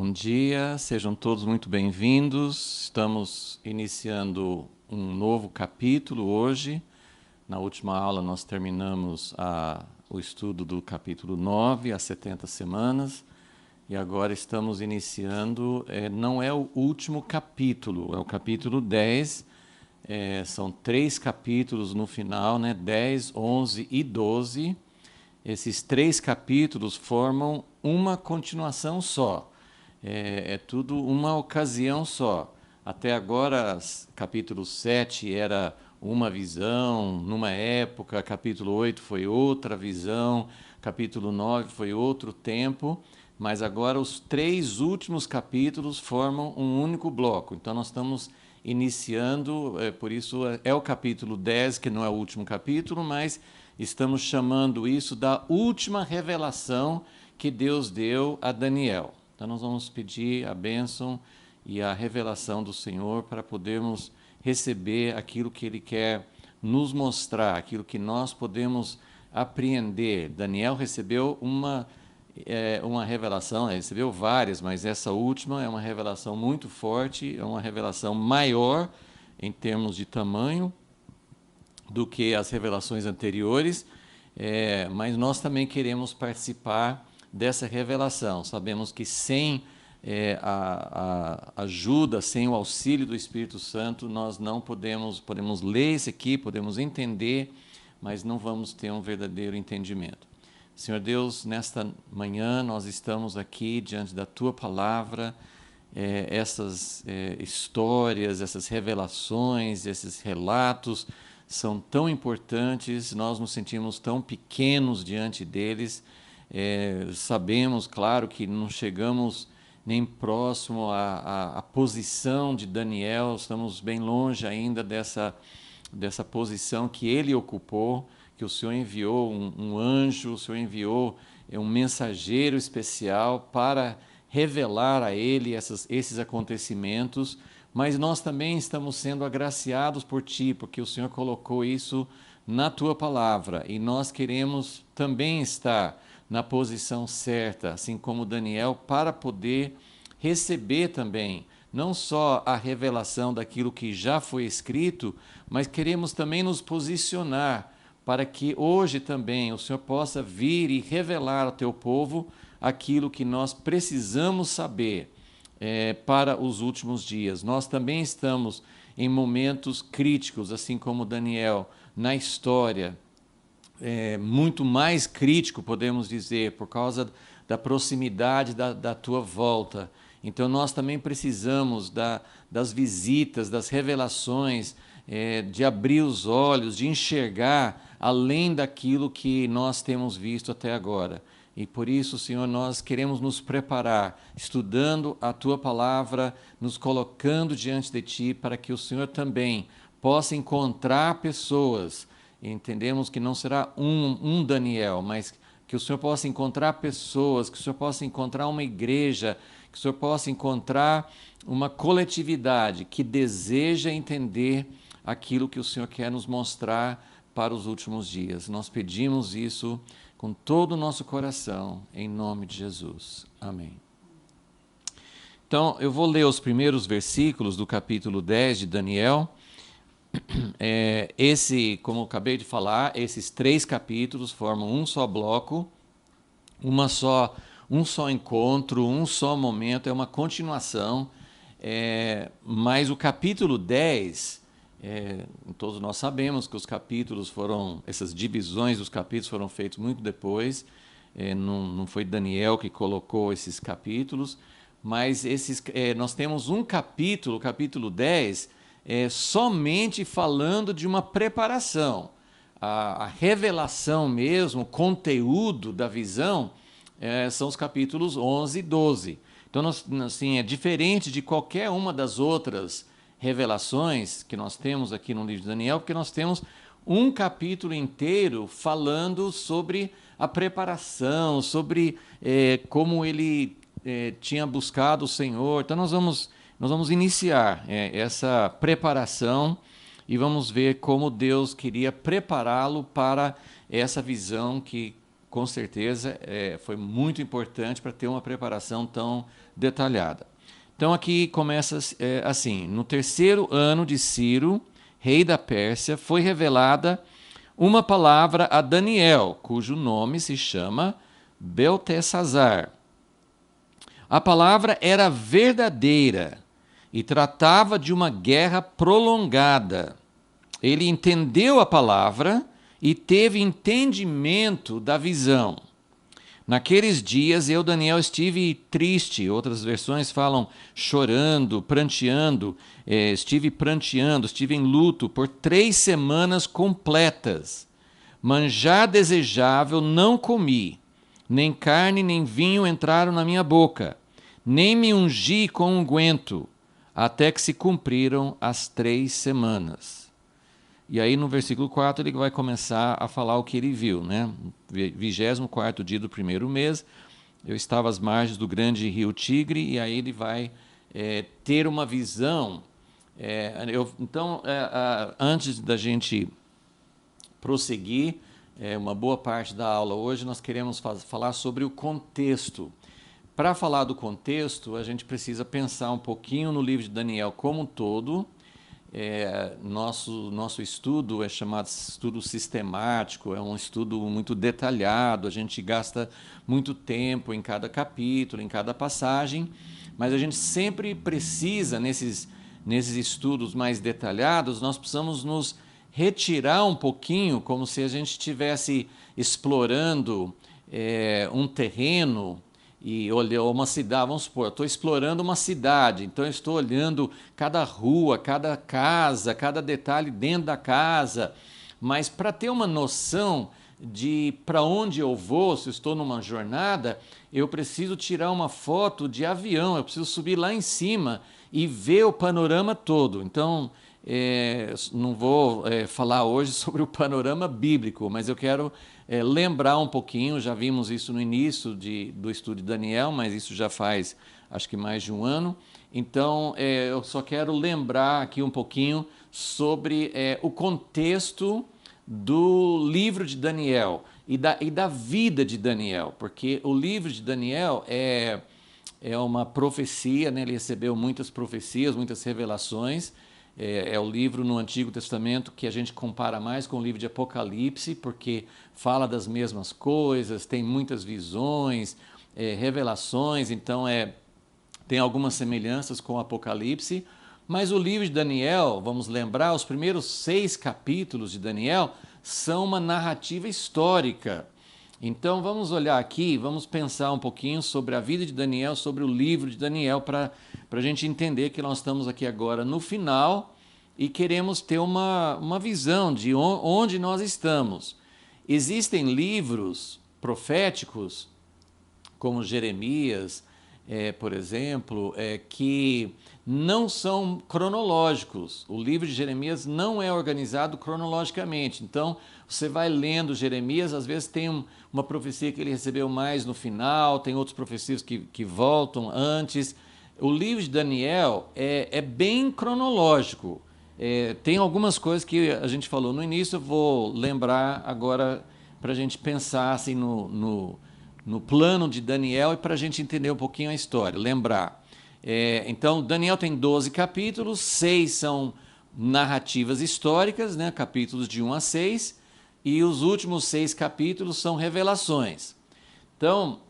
Bom dia, sejam todos muito bem-vindos. Estamos iniciando um novo capítulo hoje. Na última aula nós terminamos o estudo do capítulo 9, as 70 semanas, e agora estamos iniciando, não é o último capítulo, é o capítulo 10, são 3 capítulos no final, 10, 11 e 12. Esses 3 capítulos formam uma continuação só. É tudo uma ocasião só. Até agora, capítulo 7 era uma visão, numa época, capítulo 8 foi outra visão, capítulo 9 foi outro tempo, mas agora os 3 últimos capítulos formam um único bloco. Então nós estamos iniciando, por isso é o capítulo 10, que não é o último capítulo, mas estamos chamando isso da última revelação que Deus deu a Daniel. Então nós vamos pedir a bênção e a revelação do Senhor para podermos receber aquilo que Ele quer nos mostrar, aquilo que nós podemos apreender. Daniel recebeu uma revelação, recebeu várias, mas essa última é uma revelação muito forte, é uma revelação maior em termos de tamanho do que as revelações anteriores, mas nós também queremos participar dessa revelação. Sabemos que sem a ajuda, sem o auxílio do Espírito Santo, nós não podemos ler isso aqui, podemos entender, mas não vamos ter um verdadeiro entendimento. Senhor Deus, nesta manhã nós estamos aqui diante da Tua Palavra, essas histórias, essas revelações, esses relatos são tão importantes, nós nos sentimos tão pequenos diante deles. Sabemos, claro, que não chegamos nem próximo à posição de Daniel, estamos bem longe ainda dessa posição que ele ocupou, que o Senhor enviou um anjo, o Senhor enviou um mensageiro especial para revelar a ele esses acontecimentos, mas nós também estamos sendo agraciados por Ti, porque o Senhor colocou isso na Tua Palavra, e nós queremos também estar na posição certa, assim como Daniel, para poder receber também, não só a revelação daquilo que já foi escrito, mas queremos também nos posicionar para que hoje também o Senhor possa vir e revelar ao Teu povo aquilo que nós precisamos saber para os últimos dias. Nós também estamos em momentos críticos, assim como Daniel, na história, muito mais crítico, podemos dizer, por causa da proximidade da Tua volta. Então nós também precisamos das visitas, das revelações, de abrir os olhos, de enxergar além daquilo que nós temos visto até agora. E por isso, Senhor, nós queremos nos preparar, estudando a Tua Palavra, nos colocando diante de Ti, para que o Senhor também possa encontrar pessoas. Entendemos que não será um Daniel, mas que o Senhor possa encontrar pessoas, que o Senhor possa encontrar uma igreja, que o Senhor possa encontrar uma coletividade que deseja entender aquilo que o Senhor quer nos mostrar para os últimos dias. Nós pedimos isso com todo o nosso coração, em nome de Jesus. Amém. Então, eu vou ler os primeiros versículos do capítulo 10 de Daniel. Como eu acabei de falar, esses 3 capítulos formam um só bloco, um só encontro, um só momento, é uma continuação, mas o capítulo 10, todos nós sabemos que os capítulos essas divisões dos capítulos foram feitas muito depois, não foi Daniel que colocou esses capítulos, mas nós temos um capítulo, o capítulo 10, somente falando de uma preparação. A revelação mesmo, o conteúdo da visão, são os capítulos 11 e 12. Então, é diferente de qualquer uma das outras revelações que nós temos aqui no livro de Daniel, porque nós temos um capítulo inteiro falando sobre a preparação, sobre como ele tinha buscado o Senhor. Então, nós vamos iniciar essa preparação e vamos ver como Deus queria prepará-lo para essa visão que com certeza foi muito importante para ter uma preparação tão detalhada. Então aqui começa assim: no terceiro ano de Ciro, rei da Pérsia, foi revelada uma palavra a Daniel, cujo nome se chama Beltesazar. A palavra era verdadeira e tratava de uma guerra prolongada. Ele entendeu a palavra e teve entendimento da visão. Naqueles dias eu, Daniel, estive triste. Outras versões falam chorando, pranteando. Estive pranteando, estive em luto por 3 semanas completas. Manjar desejável não comi. Nem carne nem vinho entraram na minha boca. Nem me ungi com unguento, até que se cumpriram as 3 semanas. E aí no versículo 4 ele vai começar a falar o que ele viu, né? 24º dia do primeiro mês, eu estava às margens do grande rio Tigre, e aí ele vai ter uma visão. Antes da gente prosseguir, uma boa parte da aula hoje, nós queremos falar sobre o contexto. Para falar do contexto, a gente precisa pensar um pouquinho no livro de Daniel como um todo. Nosso estudo é chamado estudo sistemático, é um estudo muito detalhado, a gente gasta muito tempo em cada capítulo, em cada passagem, mas a gente sempre precisa, nesses estudos mais detalhados, nós precisamos nos retirar um pouquinho, como se a gente estivesse explorando um terreno e olhou uma cidade. Vamos supor, eu estou explorando uma cidade, então eu estou olhando cada rua, cada casa, cada detalhe dentro da casa, mas para ter uma noção de para onde eu vou, se eu estou numa jornada, eu preciso tirar uma foto de avião, eu preciso subir lá em cima e ver o panorama todo. Então, não vou falar hoje sobre o panorama bíblico, mas eu quero lembrar um pouquinho. Já vimos isso no início do estudo de Daniel, mas isso já faz acho que mais de um ano. Então eu só quero lembrar aqui um pouquinho sobre o contexto do livro de Daniel e da vida de Daniel, porque o livro de Daniel é uma profecia, né? Ele recebeu muitas profecias, muitas revelações. É o livro no Antigo Testamento que a gente compara mais com o livro de Apocalipse, porque fala das mesmas coisas, tem muitas visões, revelações, então tem algumas semelhanças com o Apocalipse. Mas o livro de Daniel, vamos lembrar, os primeiros 6 capítulos de Daniel são uma narrativa histórica. Então vamos olhar aqui, vamos pensar um pouquinho sobre a vida de Daniel, sobre o livro de Daniel, para a gente entender que nós estamos aqui agora no final e queremos ter uma visão de onde nós estamos. Existem livros proféticos, como Jeremias, por exemplo, que não são cronológicos. O livro de Jeremias não é organizado cronologicamente. Então, você vai lendo Jeremias, às vezes tem uma profecia que ele recebeu mais no final, tem outras profecias que voltam antes. O livro de Daniel é bem cronológico. Tem algumas coisas que a gente falou no início, eu vou lembrar agora para a gente pensar assim, no plano de Daniel e para a gente entender um pouquinho a história, lembrar. Então, Daniel tem 12 capítulos, 6 são narrativas históricas, né, capítulos de 1 a 6, e os últimos 6 capítulos são revelações. Então,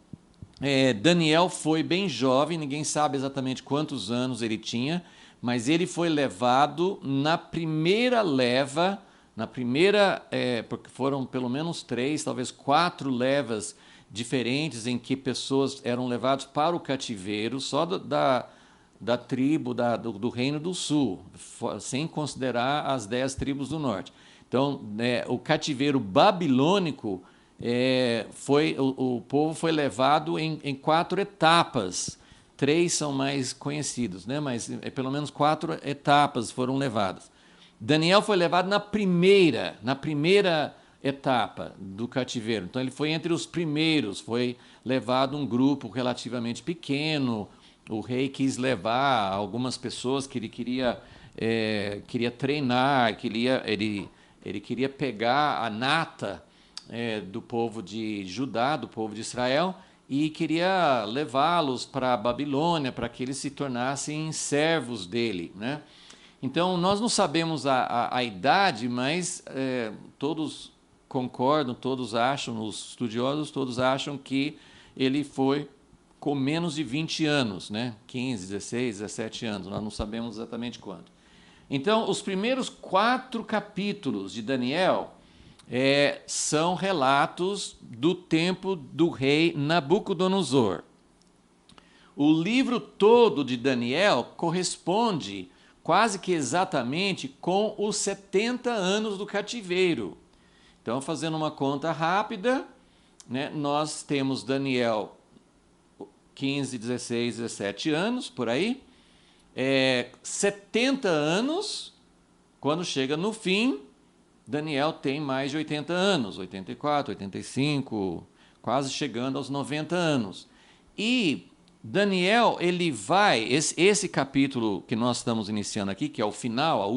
Daniel foi bem jovem, ninguém sabe exatamente quantos anos ele tinha, mas ele foi levado na primeira leva, porque foram pelo menos 3, talvez 4 levas diferentes em que pessoas eram levadas para o cativeiro, só da tribo do Reino do Sul, sem considerar as 10 tribos do norte. Então, o cativeiro babilônico, o povo foi levado em 4 etapas. 3 são mais conhecidos, né? Mas pelo menos 4 etapas foram levadas. Daniel foi levado na primeira etapa do cativeiro. Então ele foi entre os primeiros, foi levado um grupo relativamente pequeno. O rei quis levar algumas pessoas que ele queria treinar, ele queria pegar a nata do povo de Judá, do povo de Israel, e queria levá-los para a Babilônia, para que eles se tornassem servos dele, né? Então, nós não sabemos a idade, mas todos concordam, todos acham, os estudiosos todos acham que ele foi com menos de 20 anos, né? 15, 16, 17 anos, nós não sabemos exatamente quanto. Então, os primeiros 4 capítulos de Daniel são relatos do tempo do rei Nabucodonosor. O livro todo de Daniel corresponde quase que exatamente com os 70 anos do cativeiro. Então, fazendo uma conta rápida, né, nós temos Daniel 15, 16, 17 anos, por aí. 70 anos, quando chega no fim, Daniel tem mais de 80 anos, 84, 85, quase chegando aos 90 anos. E Daniel, ele vai, esse capítulo que nós estamos iniciando aqui, que é o final, o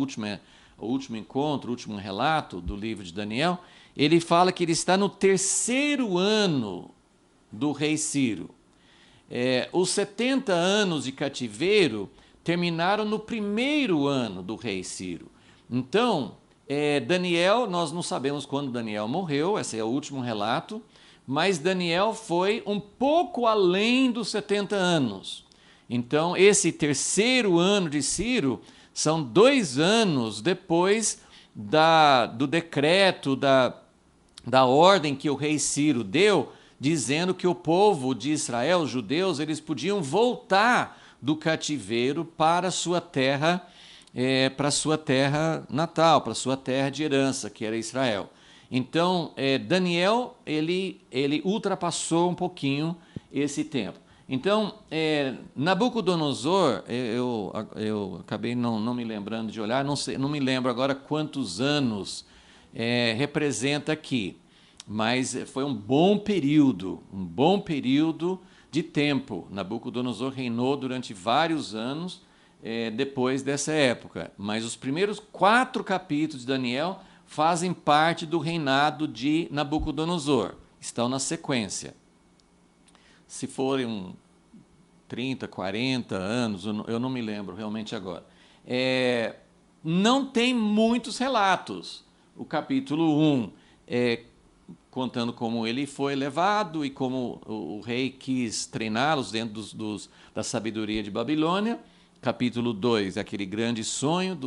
último encontro, o último relato do livro de Daniel, ele fala que ele está no 3º ano do rei Ciro. Os 70 anos de cativeiro terminaram no 1º ano do rei Ciro. Então, Daniel, nós não sabemos quando Daniel morreu, esse é o último relato, mas Daniel foi um pouco além dos 70 anos. Então, esse 3º ano de Ciro são 2 anos depois do decreto, da ordem que o rei Ciro deu, dizendo que o povo de Israel, os judeus, eles podiam voltar do cativeiro para a sua terra, natal, para a sua terra de herança, que era Israel. Então, Daniel, ele ultrapassou um pouquinho esse tempo. Então, Nabucodonosor, eu acabei não me lembrando de olhar, não me lembro agora quantos anos representa aqui, mas foi um bom período de tempo. Nabucodonosor reinou durante vários anos depois dessa época, mas os primeiros 4 capítulos de Daniel fazem parte do reinado de Nabucodonosor, estão na sequência. Se forem 30, 40 anos, eu não me lembro realmente agora. Não tem muitos relatos. O capítulo 1 contando como ele foi levado e como o rei quis treiná-los dentro da sabedoria de Babilônia. Capítulo 2, aquele grande sonho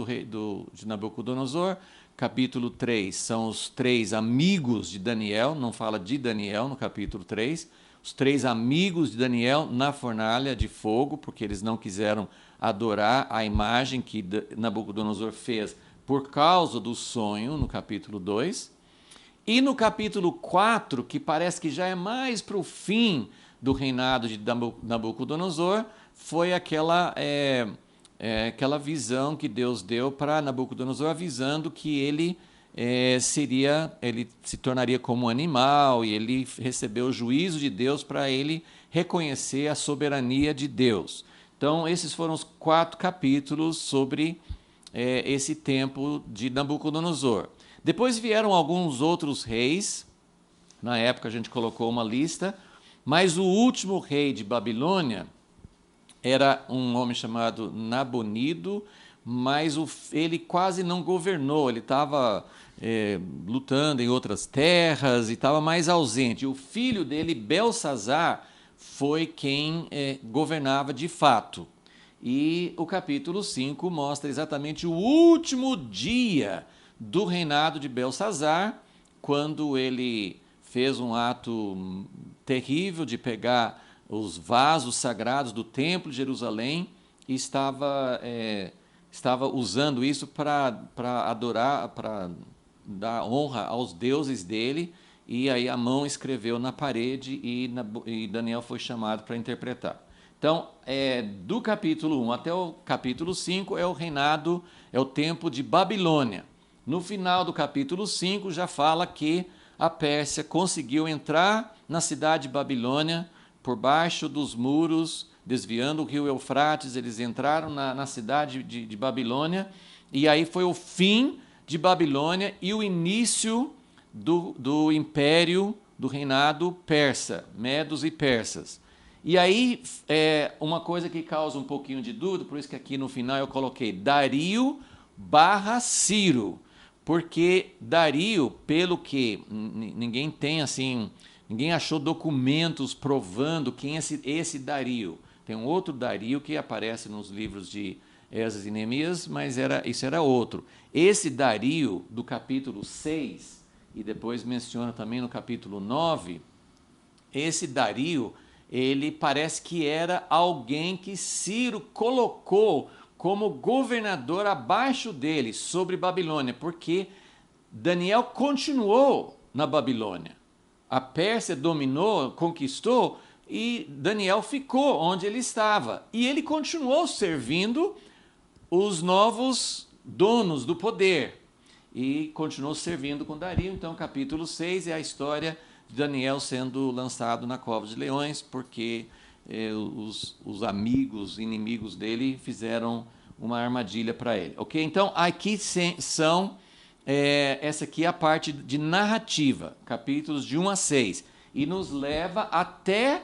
de Nabucodonosor. Capítulo 3 são os 3 amigos de Daniel, não fala de Daniel no capítulo 3, os 3 amigos de Daniel na fornalha de fogo, porque eles não quiseram adorar a imagem que Nabucodonosor fez por causa do sonho, no capítulo 2. E no capítulo 4, que parece que já é mais para o fim do reinado de Nabucodonosor, foi aquela visão que Deus deu para Nabucodonosor, avisando que ele se tornaria como um animal, e ele recebeu o juízo de Deus para ele reconhecer a soberania de Deus. Então, esses foram os 4 capítulos sobre esse tempo de Nabucodonosor. Depois vieram alguns outros reis, na época a gente colocou uma lista, mas o último rei de Babilônia era um homem chamado Nabonido, mas ele quase não governou, ele estava lutando em outras terras e estava mais ausente. O filho dele, Belsazar, foi quem governava de fato. E o capítulo 5 mostra exatamente o último dia do reinado de Belsazar, quando ele fez um ato terrível de pegar os vasos sagrados do templo de Jerusalém e estava usando isso para adorar, para dar honra aos deuses dele, e aí Amon escreveu na parede e Daniel foi chamado para interpretar. Então, do capítulo 1 até o capítulo 5 é o tempo de Babilônia. No final do capítulo 5 já fala que a Pérsia conseguiu entrar na cidade de Babilônia por baixo dos muros, desviando o rio Eufrates. Eles entraram na cidade de Babilônia, e aí foi o fim de Babilônia e o início do império, do reinado persa, medos e persas. E aí, uma coisa que causa um pouquinho de dúvida, por isso que aqui no final eu coloquei Dario / Ciro, porque Dario, pelo que ninguém tem assim, ninguém achou documentos provando quem é esse Dario. Tem um outro Dario que aparece nos livros de Esdras e Neemias, mas isso era outro. Esse Dario, do capítulo 6, e depois menciona também no capítulo 9, esse Dario, ele parece que era alguém que Ciro colocou como governador abaixo dele, sobre Babilônia, porque Daniel continuou na Babilônia. A Pérsia dominou, conquistou, e Daniel ficou onde ele estava. E ele continuou servindo os novos donos do poder. E continuou servindo com Dario. Então, capítulo 6 é a história de Daniel sendo lançado na cova de leões, porque os amigos, inimigos dele fizeram uma armadilha para ele. Ok? Então, aqui são... essa aqui é a parte de narrativa, capítulos de 1 a 6, e nos leva até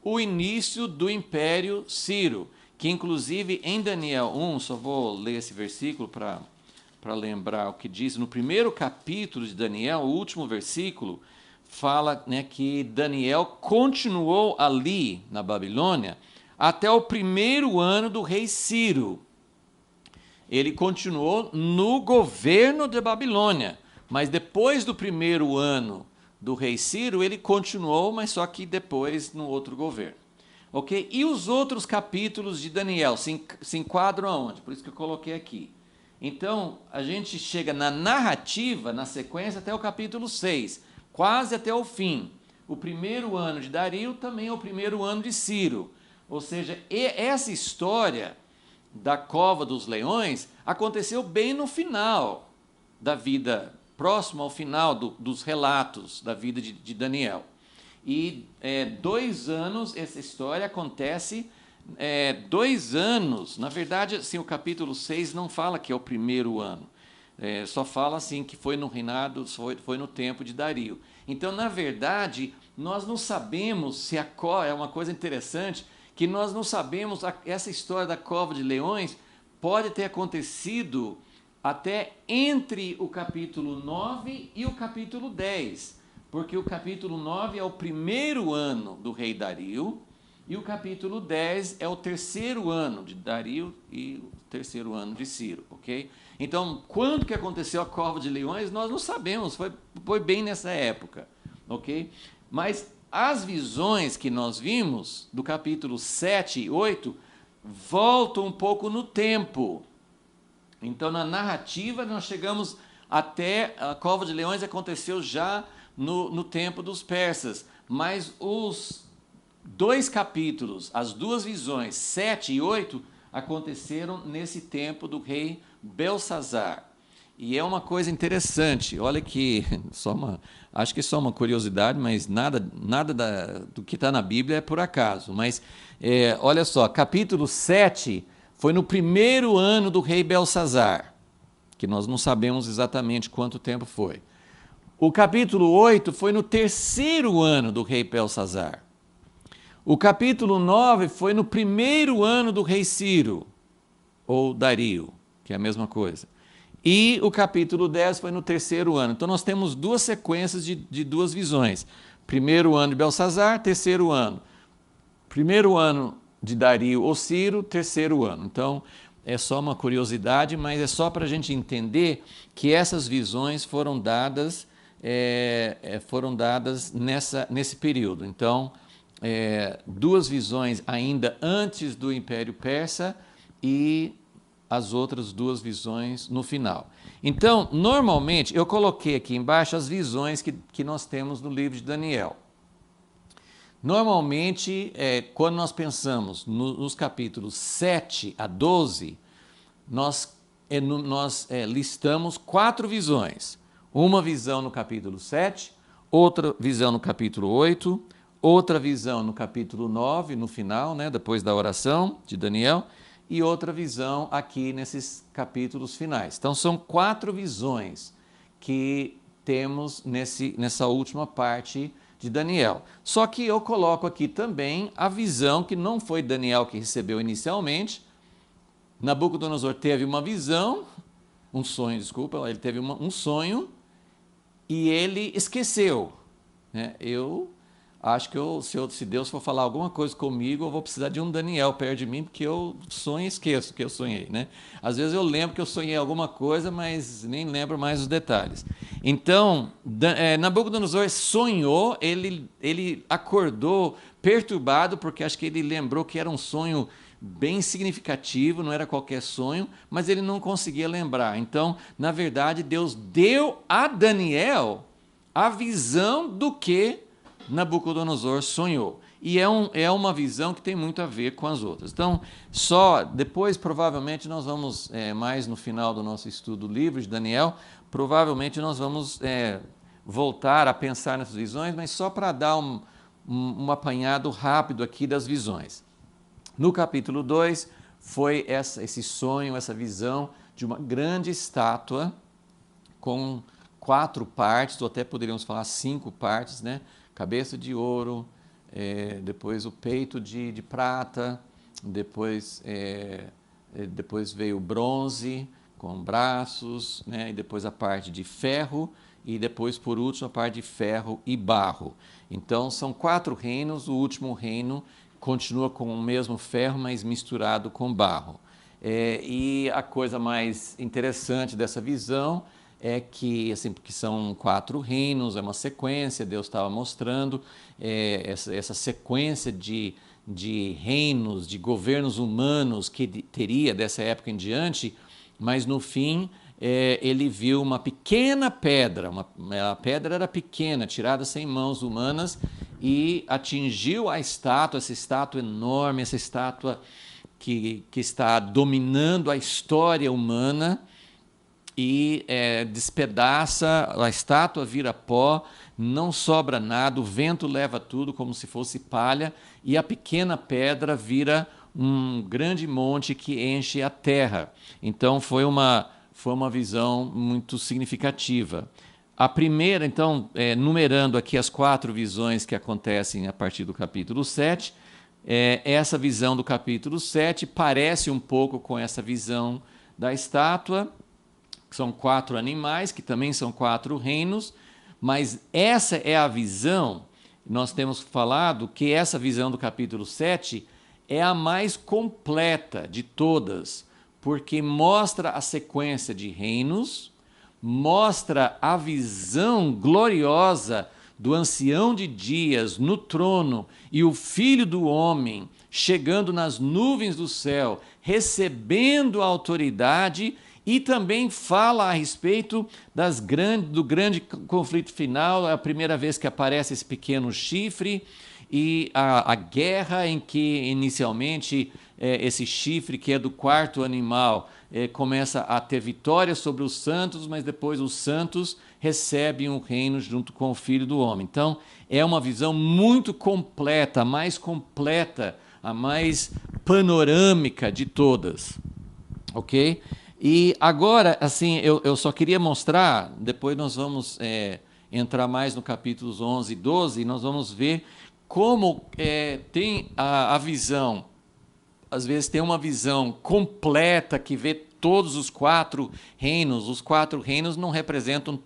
o início do Império Ciro, que inclusive em Daniel 1, só vou ler esse versículo para lembrar o que diz, no primeiro capítulo de Daniel, o último versículo, fala, né, que Daniel continuou ali na Babilônia até o primeiro ano do rei Ciro. Ele continuou no governo da Babilônia, mas depois do primeiro ano do rei Ciro, ele continuou, mas só que depois no outro governo. Ok? E os outros capítulos de Daniel se enquadram aonde? Por isso que eu coloquei aqui. Então, a gente chega na narrativa, na sequência, até o capítulo 6, quase até o fim. O primeiro ano de Dario também é o primeiro ano de Ciro. Ou seja, essa história da cova dos leões aconteceu bem no final da vida, próximo ao final dos relatos da vida de Daniel. E 2 anos, essa história acontece 2 anos, na verdade, assim, o capítulo 6 não fala que é o primeiro ano, só fala assim que foi no reinado, foi no tempo de Dario. Então, na verdade, nós não sabemos se a cova, é uma coisa interessante, que nós não sabemos, essa história da cova de leões pode ter acontecido até entre o capítulo 9 e o capítulo 10, porque o capítulo 9 é o primeiro ano do rei Dario, e o capítulo 10 é o terceiro ano de Dario e o terceiro ano de Ciro, ok? Então, quando que aconteceu a cova de leões, nós não sabemos, foi bem nessa época, ok? Mas as visões que nós vimos, do capítulo 7 e 8, voltam um pouco no tempo. Então, na narrativa, nós chegamos até a cova de leões, aconteceu já no tempo dos persas, mas os 2 capítulos, as 2 visões, 7 e 8, aconteceram nesse tempo do rei Belsazar. E é uma coisa interessante, olha que, acho que é só uma curiosidade, mas nada do que está na Bíblia é por acaso. Mas olha só, capítulo 7 foi no primeiro ano do rei Belsazar, que nós não sabemos exatamente quanto tempo foi. O capítulo 8 foi no terceiro ano do rei Belsazar. O capítulo 9 foi no primeiro ano do rei Ciro, ou Dario, que é a mesma coisa. E o capítulo 10 foi no terceiro ano. Então, nós temos 2 sequências de 2 visões. Primeiro ano de Belsazar, terceiro ano. Primeiro ano de Dario ou Ciro, terceiro ano. Então, é só uma curiosidade, mas é só para a gente entender que essas visões foram dadas nesse período. Então, 2 visões ainda antes do Império Persa e as outras 2 visões no final. Então, normalmente, eu coloquei aqui embaixo as visões que nós temos no livro de Daniel. Normalmente, quando nós pensamos nos capítulos 7 a 12, nós listamos 4 visões. Uma visão no capítulo 7, outra visão no capítulo 8, outra visão no capítulo 9, no final, né, depois da oração de Daniel, e outra visão aqui nesses capítulos finais. Então, são 4 visões que temos nessa última parte de Daniel. Só que eu coloco aqui também a visão que não foi Daniel que recebeu inicialmente. Nabucodonosor teve uma visão, um sonho, desculpa, ele teve um sonho e ele esqueceu. Né? Eu acho que se Deus for falar alguma coisa comigo, eu vou precisar de um Daniel perto de mim, porque eu sonho e esqueço que eu sonhei. Né? Às vezes eu lembro que eu sonhei alguma coisa, mas nem lembro mais os detalhes. Então, Nabucodonosor sonhou, ele acordou perturbado, porque acho que ele lembrou que era um sonho bem significativo, não era qualquer sonho, mas ele não conseguia lembrar. Então, na verdade, Deus deu a Daniel a visão do que Nabucodonosor sonhou. E é uma visão que tem muito a ver com as outras. Então, depois, provavelmente, nós vamos, mais no final do nosso estudo do livro de Daniel, provavelmente nós vamos voltar a pensar nessas visões, mas só para dar um apanhado rápido aqui das visões. No capítulo 2, foi esse sonho, essa visão de uma grande estátua com 4 partes, ou até poderíamos falar 5 partes, né? Cabeça de ouro, depois o peito de prata, depois veio o bronze com braços, né? E depois a parte de ferro, e depois, por último, a parte de ferro e barro. Então, são 4 reinos, o último reino continua com o mesmo ferro, mas misturado com barro. E a coisa mais interessante dessa visão é que, assim, porque são 4 reinos, é uma sequência, Deus estava mostrando essa sequência de reinos, de governos humanos que teria dessa época em diante, mas no fim ele viu uma pequena pedra, a pedra era pequena, tirada sem mãos humanas, e atingiu a estátua, essa estátua enorme, essa estátua que está dominando a história humana, e despedaça, a estátua vira pó, não sobra nada, o vento leva tudo como se fosse palha, e a pequena pedra vira um grande monte que enche a terra. Então foi uma visão muito significativa. A primeira, então, numerando aqui as 4 visões que acontecem a partir do capítulo 7, essa visão do capítulo 7 parece um pouco com essa visão da estátua, que são 4 animais, que também são 4 reinos, mas essa é a visão, nós temos falado que essa visão do capítulo 7 é a mais completa de todas, porque mostra a sequência de reinos, mostra a visão gloriosa do ancião de dias no trono e o Filho do Homem chegando nas nuvens do céu, recebendo a autoridade, e também fala a respeito do grande conflito final, é a primeira vez que aparece esse pequeno chifre, e a guerra em que inicialmente esse chifre, que é do 4º animal, começa a ter vitória sobre os santos, mas depois os santos recebem um reino junto com o Filho do Homem. Então, é uma visão muito completa, a mais completa, a mais panorâmica de todas. Ok? E agora, assim, eu só queria mostrar, depois nós vamos entrar mais no capítulos 11 e 12, e nós vamos ver como tem a visão. Às vezes tem uma visão completa que vê todos os 4 reinos. Os 4 reinos não representam,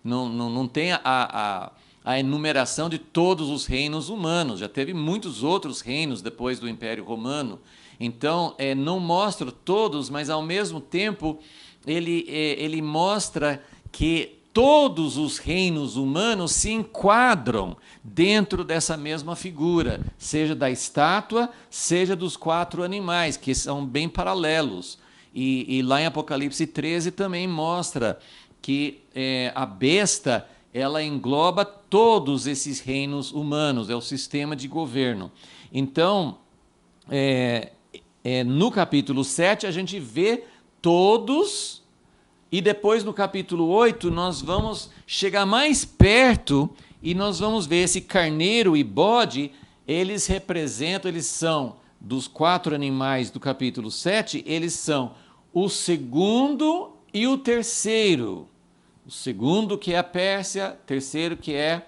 não tem a enumeração de todos os reinos humanos. Já teve muitos outros reinos depois do Império Romano. Então, não mostra todos, mas ao mesmo tempo ele mostra que todos os reinos humanos se enquadram dentro dessa mesma figura, seja da estátua, seja dos 4 animais, que são bem paralelos. E lá em Apocalipse 13 também mostra que a besta, ela engloba todos esses reinos humanos, é o sistema de governo. Então, no capítulo 7, a gente vê todos. E depois, no capítulo 8, nós vamos chegar mais perto e nós vamos ver esse carneiro e bode, eles são, dos 4 animais do capítulo 7, eles são o 2º e o 3º o segundo que é a Pérsia, terceiro que é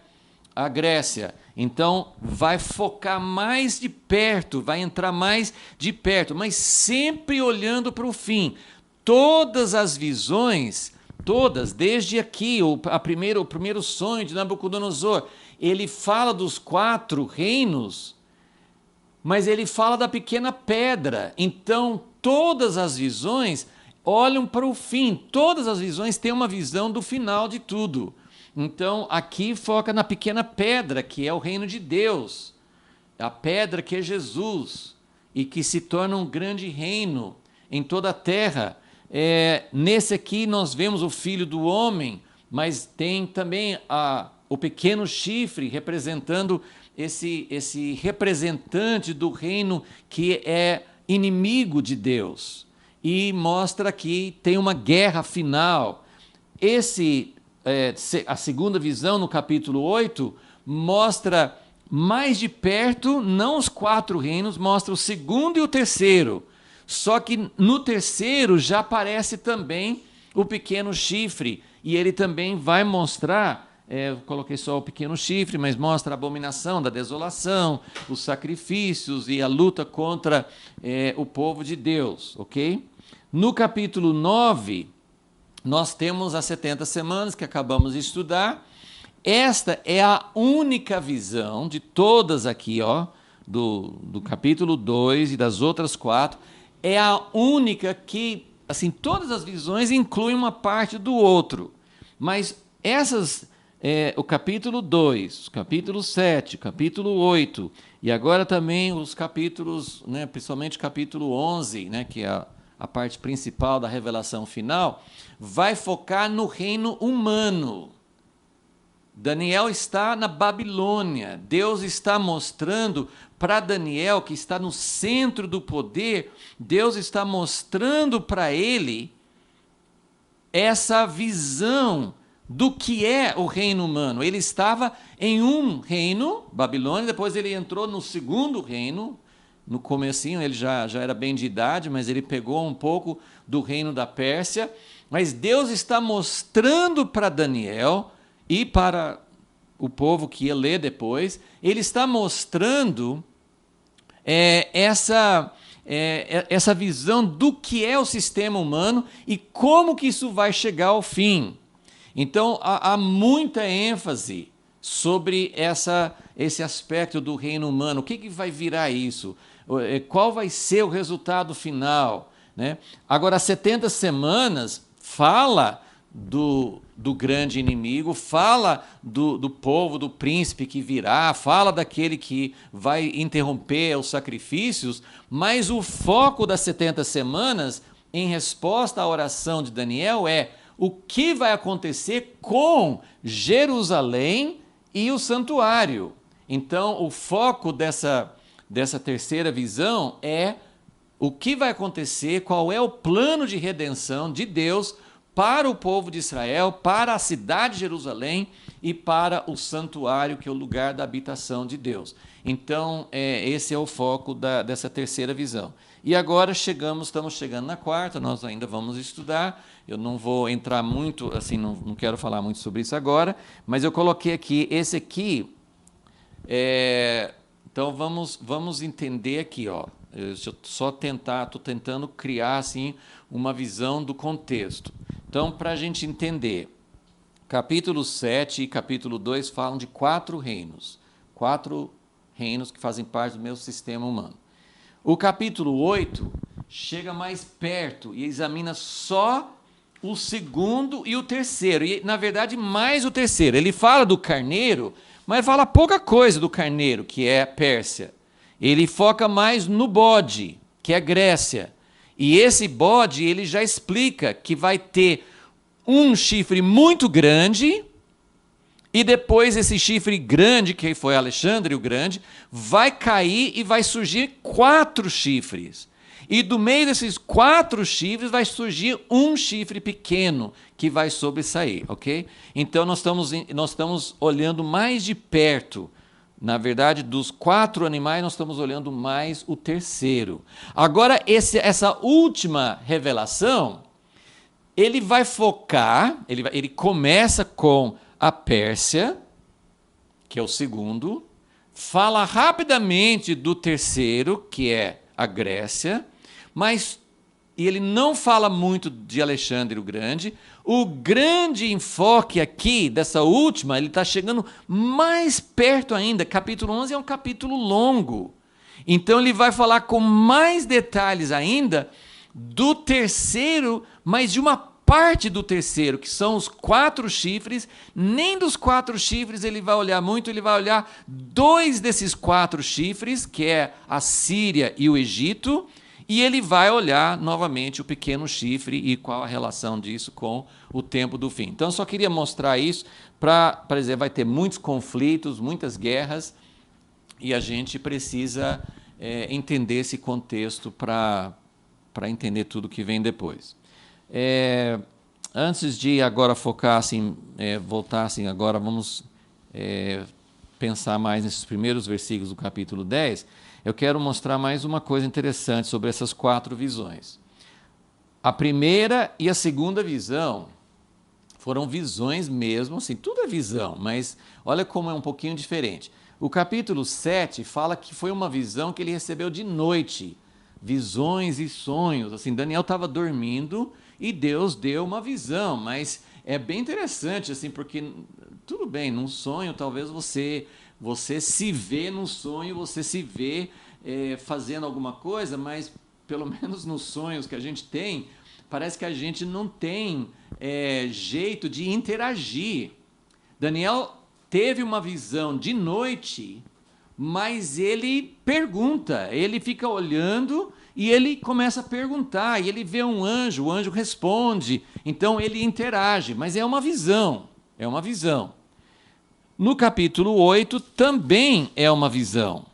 a Grécia. Então vai focar mais de perto, vai entrar mais de perto, mas sempre olhando para o fim. Todas as visões, todas, desde aqui, o primeiro sonho de Nabucodonosor, ele fala dos 4 reinos, mas ele fala da pequena pedra. Então todas as visões olham para o fim, todas as visões têm uma visão do final de tudo. Então, aqui foca na pequena pedra, que é o reino de Deus, a pedra que é Jesus, e que se torna um grande reino em toda a terra. Nesse aqui nós vemos o Filho do Homem, mas tem também o pequeno chifre, representando esse representante do reino que é inimigo de Deus. E mostra que tem uma guerra final. A segunda visão, no capítulo 8, mostra mais de perto, não os 4 reinos, mostra o segundo e o terceiro. Só que no terceiro já aparece também o pequeno chifre, e ele também vai mostrar, eu coloquei só o pequeno chifre, mas mostra a abominação da desolação, os sacrifícios e a luta contra o povo de Deus, ok? No capítulo 9... nós temos as 70 semanas que acabamos de estudar. Esta é a única visão de todas aqui, do capítulo 2 e das outras 4. É a única que, assim, todas as visões incluem uma parte do outro. Mas o capítulo 2, o capítulo 7, o capítulo 8, e agora também os capítulos, principalmente o capítulo 11, que é a parte principal da revelação final, vai focar no reino humano. Daniel está na Babilônia. Deus está mostrando para Daniel, que está no centro do poder, Deus está mostrando para ele essa visão do que é o reino humano. Ele estava em um reino, Babilônia, depois ele entrou no segundo reino. No comecinho ele já era bem de idade, mas ele pegou um pouco do reino da Pérsia. Mas Deus está mostrando para Daniel e para o povo que ia ler depois, ele está mostrando essa visão do que é o sistema humano e como que isso vai chegar ao fim. Então há muita ênfase sobre esse aspecto do reino humano. O que vai virar isso? Qual vai ser o resultado final? Agora, as 70 semanas fala do grande inimigo, fala do povo, do príncipe que virá, fala daquele que vai interromper os sacrifícios, mas o foco das 70 semanas, em resposta à oração de Daniel, é o que vai acontecer com Jerusalém e o santuário. Então, o foco dessa terceira visão é o que vai acontecer, qual é o plano de redenção de Deus para o povo de Israel, para a cidade de Jerusalém e para o santuário, que é o lugar da habitação de Deus. Então, esse é o foco dessa terceira visão. E agora estamos chegando na quarta, nós ainda vamos estudar. Eu não vou entrar muito, assim, não quero falar muito sobre isso agora, mas eu coloquei aqui, esse aqui, então vamos entender aqui, estou tentando criar assim, uma visão do contexto. Então, para a gente entender, capítulo 7 e capítulo 2 falam de 4 reinos. 4 reinos que fazem parte do meu sistema humano. O capítulo 8 chega mais perto e examina só o segundo e o terceiro. E, na verdade, mais o terceiro. Ele fala do carneiro, mas fala pouca coisa do carneiro, que é a Pérsia. Ele foca mais no bode, que é a Grécia. E esse bode, ele já explica que vai ter um chifre muito grande, e depois esse chifre grande, que foi Alexandre o Grande, vai cair e vai surgir 4 chifres. E do meio desses 4 chifres vai surgir um chifre pequeno que vai sobressair, ok? Então nós estamos olhando mais de perto. Na verdade, dos 4 animais, nós estamos olhando mais o terceiro. Agora, essa última revelação ele vai focar, ele começa com a Pérsia, que é o segundo, fala rapidamente do terceiro, que é a Grécia, mas ele não fala muito de Alexandre o Grande. O grande enfoque aqui, dessa última, ele está chegando mais perto ainda. Capítulo 11 é um capítulo longo. Então ele vai falar com mais detalhes ainda do terceiro, mas de uma parte do terceiro, que são os 4 chifres. Nem dos 4 chifres ele vai olhar muito, ele vai olhar 2 desses 4 chifres, que é a Síria e o Egito, e ele vai olhar novamente o pequeno chifre e qual a relação disso com o tempo do fim. Então eu só queria mostrar isso para dizer, vai ter muitos conflitos, muitas guerras, e a gente precisa entender esse contexto para entender tudo que vem depois. Antes de agora focar assim, voltar assim, agora vamos pensar mais nesses primeiros versículos do capítulo 10, eu quero mostrar mais uma coisa interessante sobre essas 4 visões. A primeira e a segunda visão foram visões mesmo, assim, tudo é visão, mas olha como é um pouquinho diferente. O capítulo 7 fala que foi uma visão que ele recebeu de noite, visões e sonhos. Assim, Daniel estava dormindo e Deus deu uma visão, mas é bem interessante, assim, porque tudo bem, num sonho talvez você se vê num sonho, você se vê fazendo alguma coisa, mas pelo menos nos sonhos que a gente tem, parece que a gente não tem jeito de interagir. Daniel teve uma visão de noite, mas ele pergunta, ele fica olhando e ele começa a perguntar, e ele vê um anjo, o anjo responde, então ele interage, mas é uma visão, é uma visão. No capítulo 8 também é uma visão,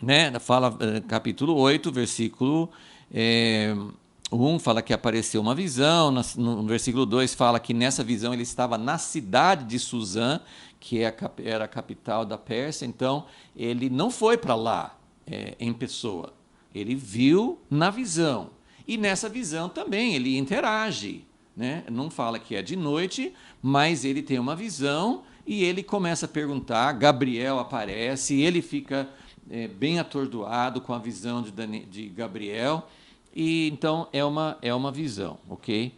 né? Fala, capítulo 8, versículo 1 fala que apareceu uma visão, no versículo 2 fala que nessa visão ele estava na cidade de Suzã, que era a capital da Pérsia, então ele não foi para lá em pessoa, ele viu na visão, e nessa visão também ele interage, né? Não fala que é de noite, mas ele tem uma visão e ele começa a perguntar, Gabriel aparece, ele fica bem atordoado com a visão de Gabriel, e então é uma visão, ok?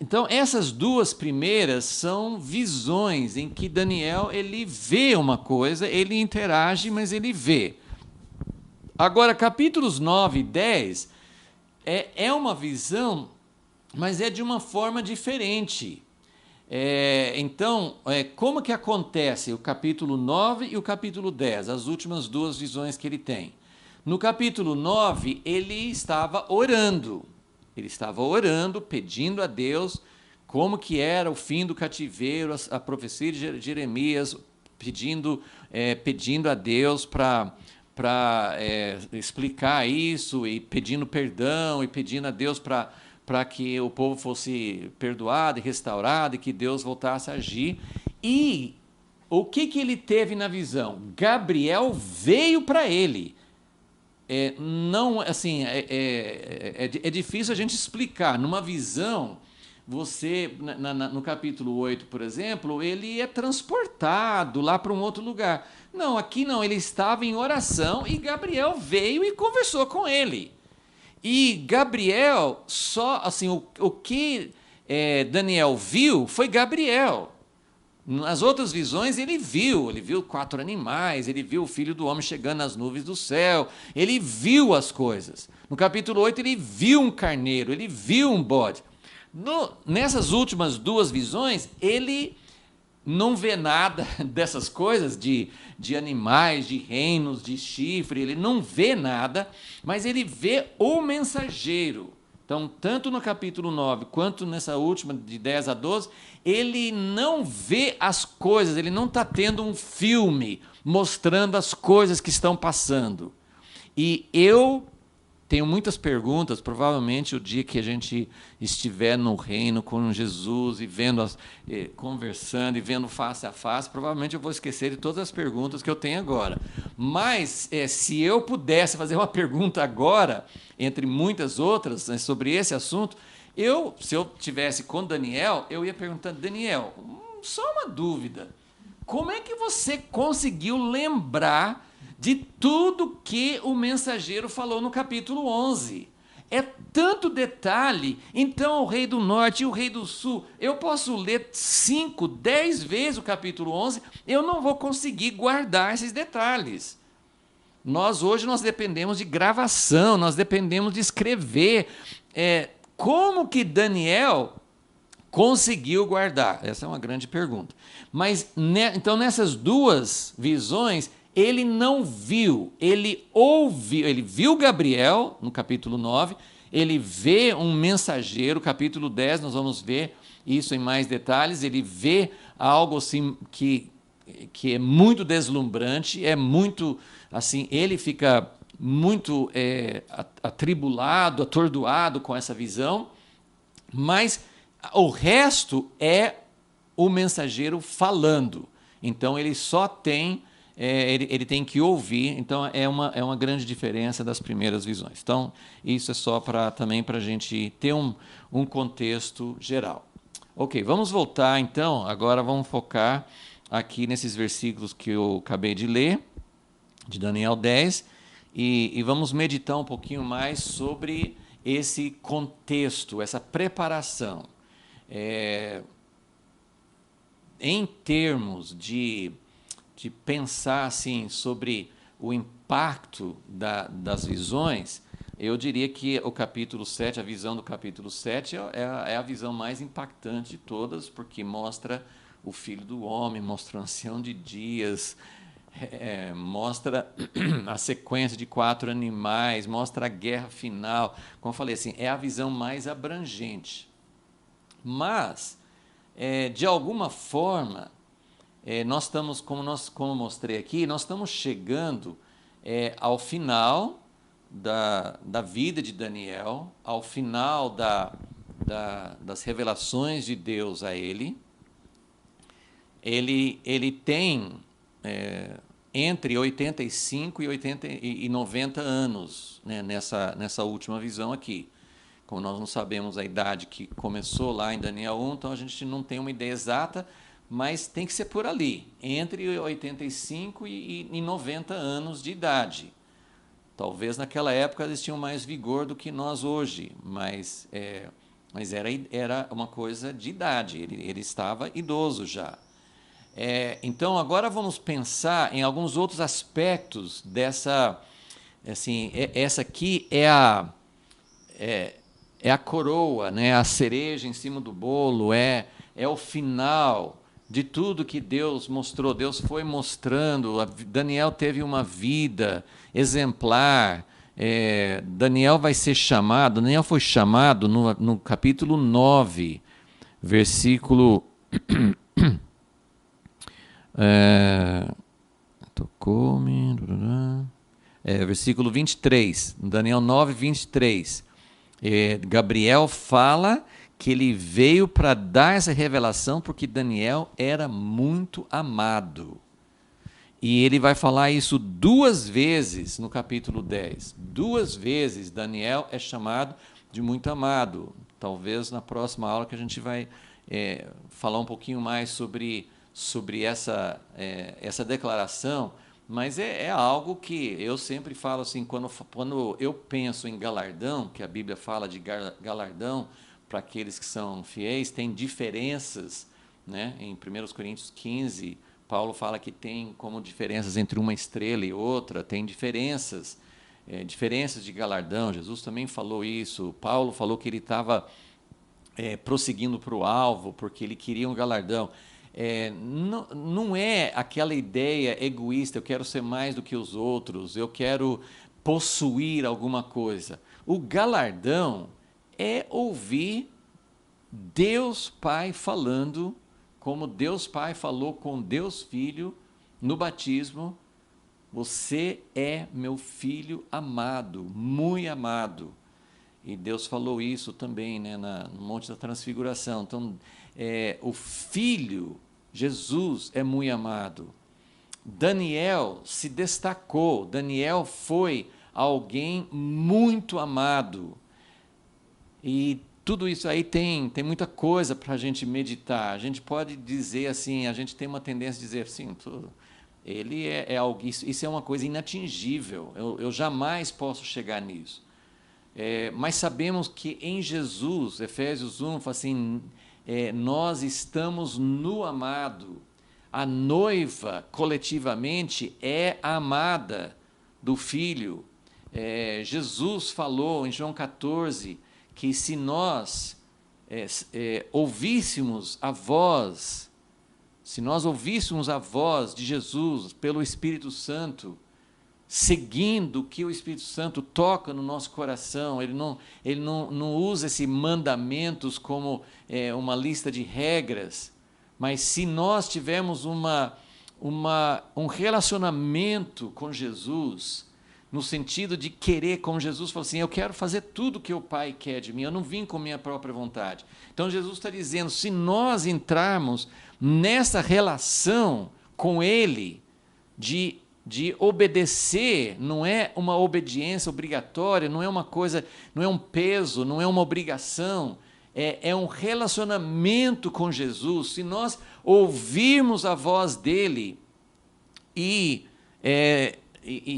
Então essas 2 primeiras são visões em que Daniel ele vê uma coisa, ele interage, mas ele vê. Agora, capítulos 9 e 10 é uma visão, mas é de uma forma diferente. Então, como que acontece o capítulo 9 e o capítulo 10, as últimas 2 visões que ele tem? No capítulo 9, ele estava orando, pedindo a Deus como que era o fim do cativeiro, a profecia de Jeremias, pedindo a Deus para explicar isso, e pedindo perdão, e pedindo a Deus para que o povo fosse perdoado e restaurado, e que Deus voltasse a agir. E o que ele teve na visão? Gabriel veio para ele. Não, assim, é difícil a gente explicar. Numa visão, você, no capítulo 8, por exemplo, ele é transportado lá para um outro lugar. Não, aqui não, ele estava em oração e Gabriel veio e conversou com ele. E Gabriel, só assim, o que Daniel viu foi Gabriel. Nas outras visões ele viu 4 animais, ele viu o Filho do Homem chegando nas nuvens do céu, ele viu as coisas. No capítulo 8 ele viu um carneiro, ele viu um bode. Nessas últimas 2 visões, ele não vê nada dessas coisas de animais, de reinos, de chifre, ele não vê nada, mas ele vê o mensageiro. Então, tanto no capítulo 9, quanto nessa última, de 10 a 12, ele não vê as coisas, ele não está tendo um filme mostrando as coisas que estão passando. E eu tenho muitas perguntas, provavelmente o dia que a gente estiver no reino com Jesus e conversando e vendo face a face, provavelmente eu vou esquecer de todas as perguntas que eu tenho agora. Mas se eu pudesse fazer uma pergunta agora, entre muitas outras, sobre esse assunto, Se eu tivesse com Daniel, eu ia perguntando, Daniel, só uma dúvida. Como é que você conseguiu lembrar de tudo que o mensageiro falou no capítulo 11? É tanto detalhe. Então, o rei do norte e o rei do sul, eu posso ler 5, 10 vezes o capítulo 11, eu não vou conseguir guardar esses detalhes. Hoje nós dependemos de gravação, nós dependemos de escrever. Como que Daniel conseguiu guardar? Essa é uma grande pergunta. Mas, então, nessas duas visões, ele não viu, ele ouviu, ele viu Gabriel, no capítulo 9, ele vê um mensageiro, capítulo 10, nós vamos ver isso em mais detalhes, ele vê algo assim que é muito deslumbrante, é muito, assim, ele fica muito atribulado, atordoado com essa visão, mas o resto é o mensageiro falando. Então ele só tem, ele tem que ouvir. Então é uma grande diferença das primeiras visões. Então isso é só também para a gente ter um contexto geral. Ok, vamos voltar então. Agora vamos focar aqui nesses versículos que eu acabei de ler, de Daniel 10, e vamos meditar um pouquinho mais sobre esse contexto, essa preparação. Em termos de pensar assim, sobre o impacto das visões, eu diria que o capítulo 7, a visão do capítulo 7 é a visão mais impactante de todas, porque mostra o Filho do Homem, mostra o Ancião de Dias, mostra a sequência de 4 animais, mostra a guerra final. Como eu falei, assim, é a visão mais abrangente. Mas, de alguma forma, nós estamos, como eu mostrei aqui, nós estamos chegando ao final da vida de Daniel, ao final das revelações de Deus a ele. Ele tem entre 85 e 90 anos, né, nessa última visão aqui. Como nós não sabemos a idade que começou lá em Daniel 1, então a gente não tem uma ideia exata, mas tem que ser por ali, entre 85 e 90 anos de idade. Talvez naquela época eles tinham mais vigor do que nós hoje, mas era uma coisa de idade, ele estava idoso já. Então agora vamos pensar em alguns outros aspectos dessa, assim, essa aqui é a coroa, né, a cereja em cima do bolo, é o final de tudo que Deus mostrou. Deus foi mostrando, Daniel teve uma vida exemplar, Daniel foi chamado no capítulo 9, versículo... versículo 23, Daniel 9, 23. Gabriel fala que ele veio para dar essa revelação porque Daniel era muito amado. E ele vai falar isso 2 vezes no capítulo 10. 2 vezes Daniel é chamado de muito amado. Talvez na próxima aula que a gente vai falar um pouquinho mais sobre essa declaração, mas é algo que eu sempre falo assim, quando eu penso em galardão, que a Bíblia fala de galardão para aqueles que são fiéis, tem diferenças, né? Em 1 Coríntios 15, Paulo fala que tem como diferenças entre uma estrela e outra, tem diferenças de galardão. Jesus também falou isso. Paulo falou que ele estava prosseguindo para o alvo, porque ele queria um galardão. Não é aquela ideia egoísta, eu quero ser mais do que os outros, eu quero possuir alguma coisa. O galardão é ouvir Deus Pai falando, como Deus Pai falou com Deus Filho no batismo: você é meu filho amado, muito amado. E Deus falou isso também, né, no Monte da Transfiguração. Então, o Filho, Jesus, é muito amado. Daniel se destacou, Daniel foi alguém muito amado. E tudo isso aí tem muita coisa para a gente meditar. A gente pode dizer assim, a gente tem uma tendência a dizer assim, ele é algo, isso é uma coisa inatingível, eu jamais posso chegar nisso. Mas sabemos que em Jesus, Efésios 1, fala assim, nós estamos no amado. A noiva, coletivamente, é a amada do Filho. Jesus falou em João 14 que se nós ouvíssemos a voz, de Jesus pelo Espírito Santo, seguindo o que o Espírito Santo toca no nosso coração, ele não usa esses mandamentos como uma lista de regras, mas se nós tivermos um relacionamento com Jesus, no sentido de querer, como Jesus falou assim, eu quero fazer tudo o que o Pai quer de mim, eu não vim com minha própria vontade. Então Jesus está dizendo, se nós entrarmos nessa relação com Ele, de obedecer, não é uma obediência obrigatória, não é uma coisa, não é um peso, não é uma obrigação, é um relacionamento com Jesus. Se nós ouvirmos a voz dEle e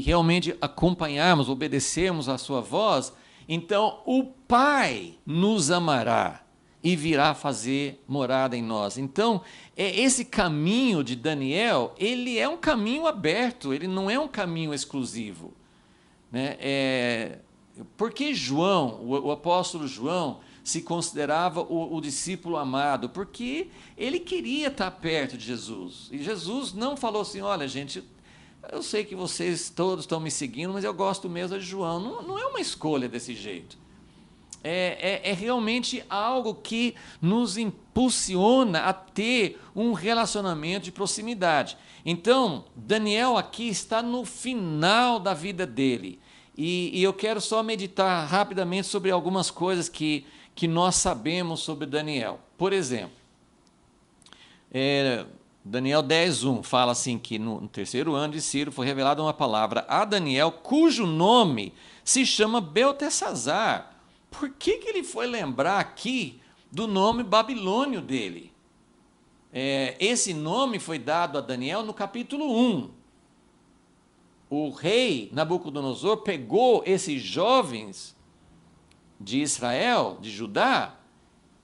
realmente acompanharmos, obedecermos a sua voz, então o Pai nos amará e virá fazer morada em nós. Então, esse caminho de Daniel, ele é um caminho aberto, ele não é um caminho exclusivo. Né? Porque João, o apóstolo João, se considerava o discípulo amado? Porque ele queria estar perto de Jesus. E Jesus não falou assim, olha gente, eu sei que vocês todos estão me seguindo, mas eu gosto mesmo de João. Não é uma escolha desse jeito. É realmente algo que nos impulsiona a ter um relacionamento de proximidade. Então, Daniel aqui está no final da vida dele. E eu quero só meditar rapidamente sobre algumas coisas que nós sabemos sobre Daniel. Por exemplo, Daniel 10:1 fala assim que no terceiro ano de Ciro foi revelada uma palavra a Daniel, cujo nome se chama Beltesazar. Por que ele foi lembrar aqui do nome babilônio dele? Esse nome foi dado a Daniel no capítulo 1. O rei Nabucodonosor pegou esses jovens de Israel, de Judá,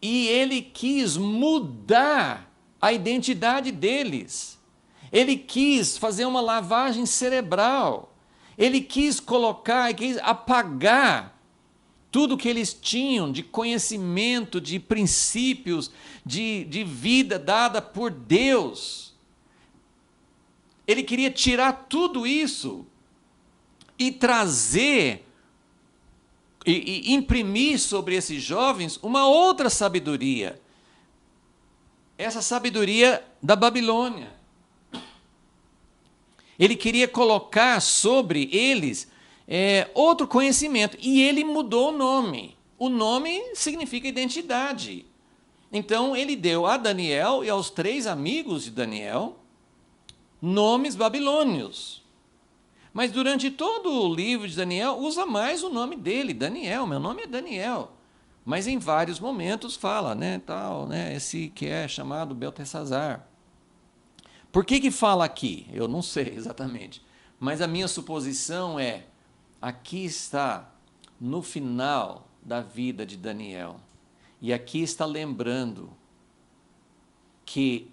e ele quis mudar a identidade deles. Ele quis fazer uma lavagem cerebral. Ele quis quis apagar tudo que eles tinham de conhecimento, de princípios, de vida dada por Deus. Ele queria tirar tudo isso e trazer e imprimir sobre esses jovens uma outra sabedoria. Essa sabedoria da Babilônia. Ele queria colocar sobre eles outro conhecimento. E ele mudou o nome. O nome significa identidade. Então, ele deu a Daniel e aos 3 amigos de Daniel nomes babilônios. Mas durante todo o livro de Daniel, usa mais o nome dele, Daniel. Meu nome é Daniel. Mas em vários momentos fala, esse que é chamado Beltesazar. Por que fala aqui? Eu não sei exatamente. Mas a minha suposição aqui está no final da vida de Daniel. E aqui está lembrando que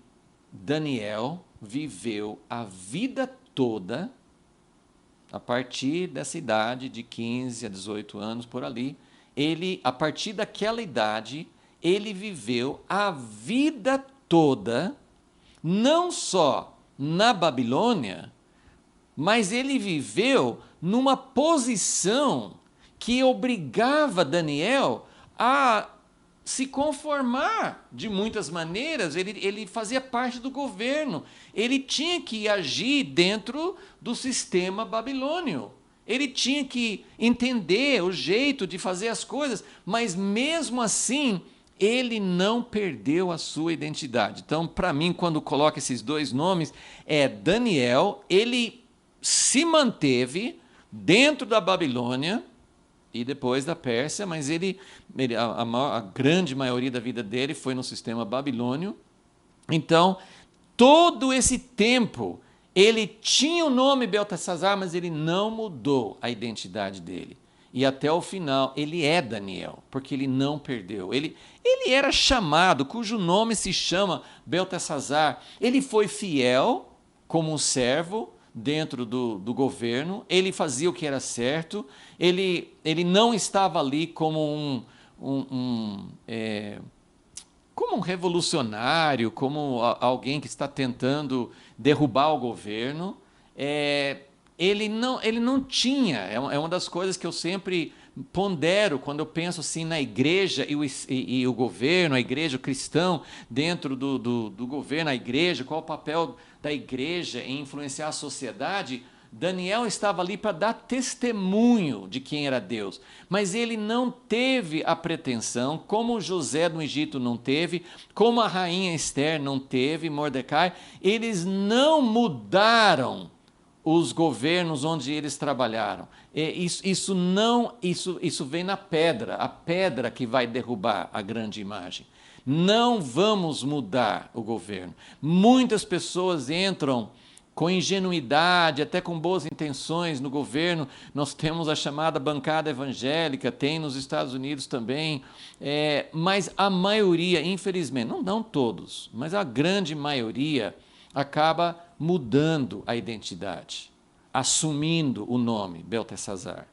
Daniel viveu a vida toda, a partir dessa idade de 15 a 18 anos, por ali, a partir daquela idade, ele viveu a vida toda, não só na Babilônia, mas ele viveu numa posição que obrigava Daniel a se conformar de muitas maneiras. Ele fazia parte do governo, ele tinha que agir dentro do sistema babilônio. Ele tinha que entender o jeito de fazer as coisas, mas mesmo assim, ele não perdeu a sua identidade. Então, para mim, quando coloca esses 2 nomes, Daniel, ele se manteve dentro da Babilônia, e depois da Pérsia, mas a grande maioria da vida dele foi no sistema babilônio. Então, todo esse tempo, ele tinha o nome Beltesazar, mas ele não mudou a identidade dele. E até o final, ele é Daniel, porque ele não perdeu. Ele era chamado, cujo nome se chama Beltesazar. Ele foi fiel como um servo dentro do governo, ele fazia o que era certo, ele não estava ali como como um revolucionário, como alguém que está tentando derrubar o governo. Ele não tinha, é uma das coisas que eu sempre pondero quando eu penso assim na igreja e o governo, a igreja, o cristão dentro do governo, a igreja, qual o papel da igreja em influenciar a sociedade. Daniel estava ali para dar testemunho de quem era Deus, mas ele não teve a pretensão, como José no Egito não teve, como a rainha Esther não teve, Mordecai, eles não mudaram os governos onde eles trabalharam. Isso vem na pedra, a pedra que vai derrubar a grande imagem. Não vamos mudar o governo. Muitas pessoas entram com ingenuidade, até com boas intenções no governo. Nós temos a chamada bancada evangélica, tem nos Estados Unidos também, mas a maioria, infelizmente, não todos, mas a grande maioria acaba mudando a identidade, assumindo o nome Beltesazar.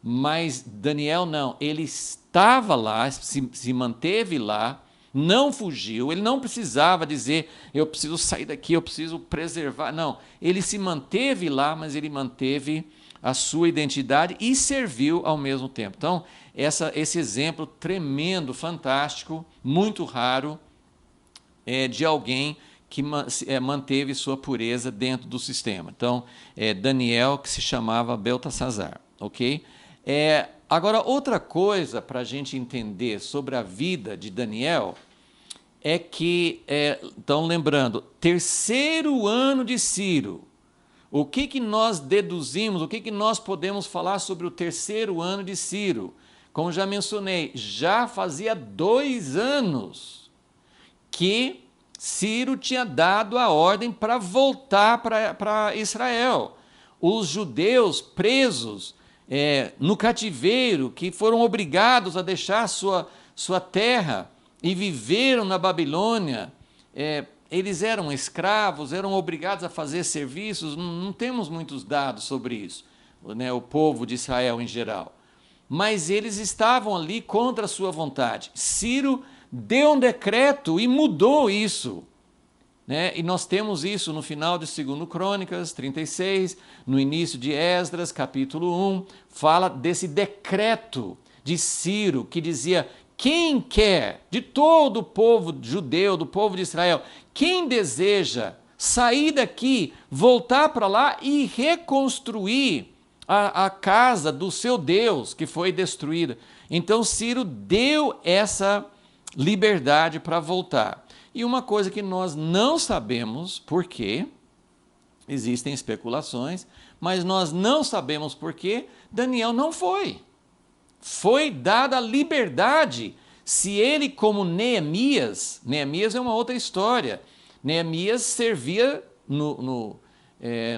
Mas Daniel não, ele estava lá, se manteve lá, não fugiu, ele não precisava dizer, eu preciso sair daqui, eu preciso preservar. Não, ele se manteve lá, mas ele manteve a sua identidade e serviu ao mesmo tempo. Então, esse exemplo tremendo, fantástico, muito raro, de alguém que manteve sua pureza dentro do sistema. Então, Daniel, que se chamava Beltesazar, ok? Agora, outra coisa para a gente entender sobre a vida de Daniel é que, então lembrando, terceiro ano de Ciro, o que nós deduzimos, o que nós podemos falar sobre o terceiro ano de Ciro? Como já mencionei, já fazia 2 anos que Ciro tinha dado a ordem para voltar para Israel. Os judeus presos no cativeiro, que foram obrigados a deixar sua terra e viveram na Babilônia, eles eram escravos, eram obrigados a fazer serviços. Não temos muitos dados sobre isso, né, o povo de Israel em geral. Mas eles estavam ali contra a sua vontade. Ciro deu um decreto e mudou isso. E nós temos isso no final de 2 Crônicas 36, no início de Esdras, capítulo 1, fala desse decreto de Ciro, que dizia, quem quer, de todo o povo judeu, do povo de Israel, quem deseja sair daqui, voltar para lá e reconstruir a casa do seu Deus, que foi destruída. Então Ciro deu essa liberdade para voltar. E uma coisa que nós não sabemos por quê, existem especulações, mas nós não sabemos por quê, Daniel não foi. Foi dada a liberdade. Se ele, como Neemias é uma outra história, Neemias servia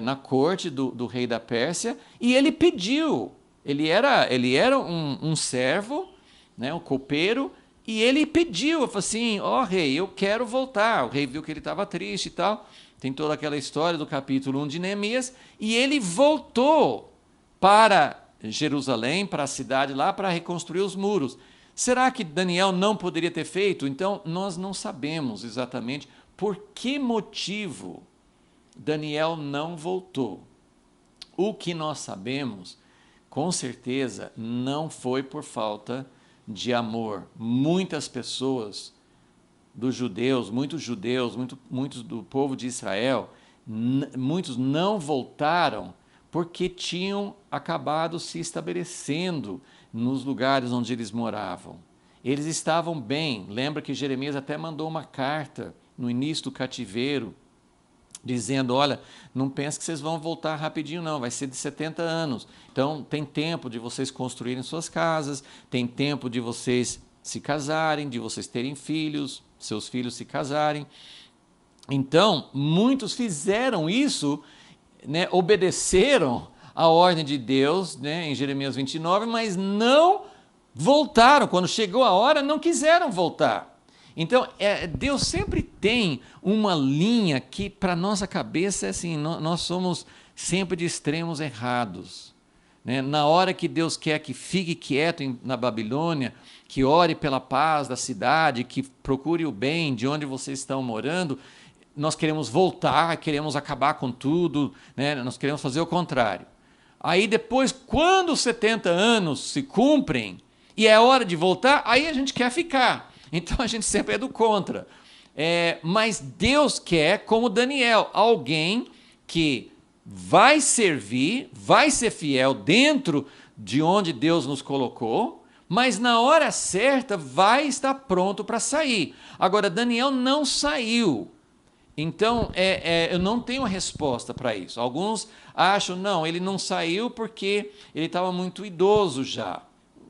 na corte do rei da Pérsia e ele pediu, ele era um servo, né, um copeiro, e ele pediu, falou assim, rei, eu quero voltar. O rei viu que ele estava triste e tal, tem toda aquela história do capítulo 1 de Neemias, e ele voltou para Jerusalém, para a cidade lá, para reconstruir os muros. Será que Daniel não poderia ter feito? Então, nós não sabemos exatamente por que motivo Daniel não voltou. O que nós sabemos, com certeza, não foi por falta de amor. Muitas pessoas muitos judeus, muitos do povo de Israel, muitos não voltaram porque tinham acabado se estabelecendo nos lugares onde eles moravam. Eles estavam bem. Lembra que Jeremias até mandou uma carta no início do cativeiro dizendo, olha, não pense que vocês vão voltar rapidinho não, vai ser de 70 anos. Então tem tempo de vocês construírem suas casas, tem tempo de vocês se casarem, de vocês terem filhos, seus filhos se casarem. Então, muitos fizeram isso, né, obedeceram a ordem de Deus, né, em Jeremias 29, mas não voltaram. Quando chegou a hora, não quiseram voltar. Então, Deus sempre tem uma linha que, para nossa cabeça, é assim, nós somos sempre de extremos errados. Né? Na hora que Deus quer que fique quieto na Babilônia, que ore pela paz da cidade, que procure o bem de onde vocês estão morando, nós queremos voltar, queremos acabar com tudo, né? Nós queremos fazer o contrário. Aí depois, quando os 70 anos se cumprem e é hora de voltar, aí a gente quer ficar. Então a gente sempre é do contra. Mas Deus quer, como Daniel, alguém que vai servir, vai ser fiel dentro de onde Deus nos colocou, mas na hora certa vai estar pronto para sair. Agora, Daniel não saiu. Então, eu não tenho resposta para isso. Alguns acham, não, ele não saiu porque ele estava muito idoso já.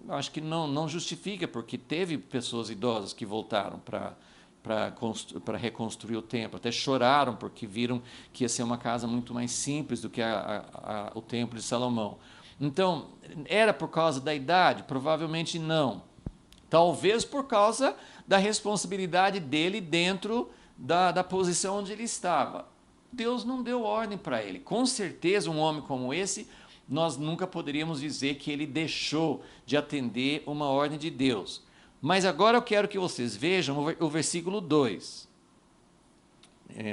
Acho que não justifica, porque teve pessoas idosas que voltaram para reconstruir o templo. Até choraram porque viram que ia ser uma casa muito mais simples do que o templo de Salomão. Então, era por causa da idade? Provavelmente não. Talvez por causa da responsabilidade dele dentro da posição onde ele estava. Deus não deu ordem para ele. Com certeza, um homem como esse, nós nunca poderíamos dizer que ele deixou de atender uma ordem de Deus. Mas agora eu quero que vocês vejam o versículo 2.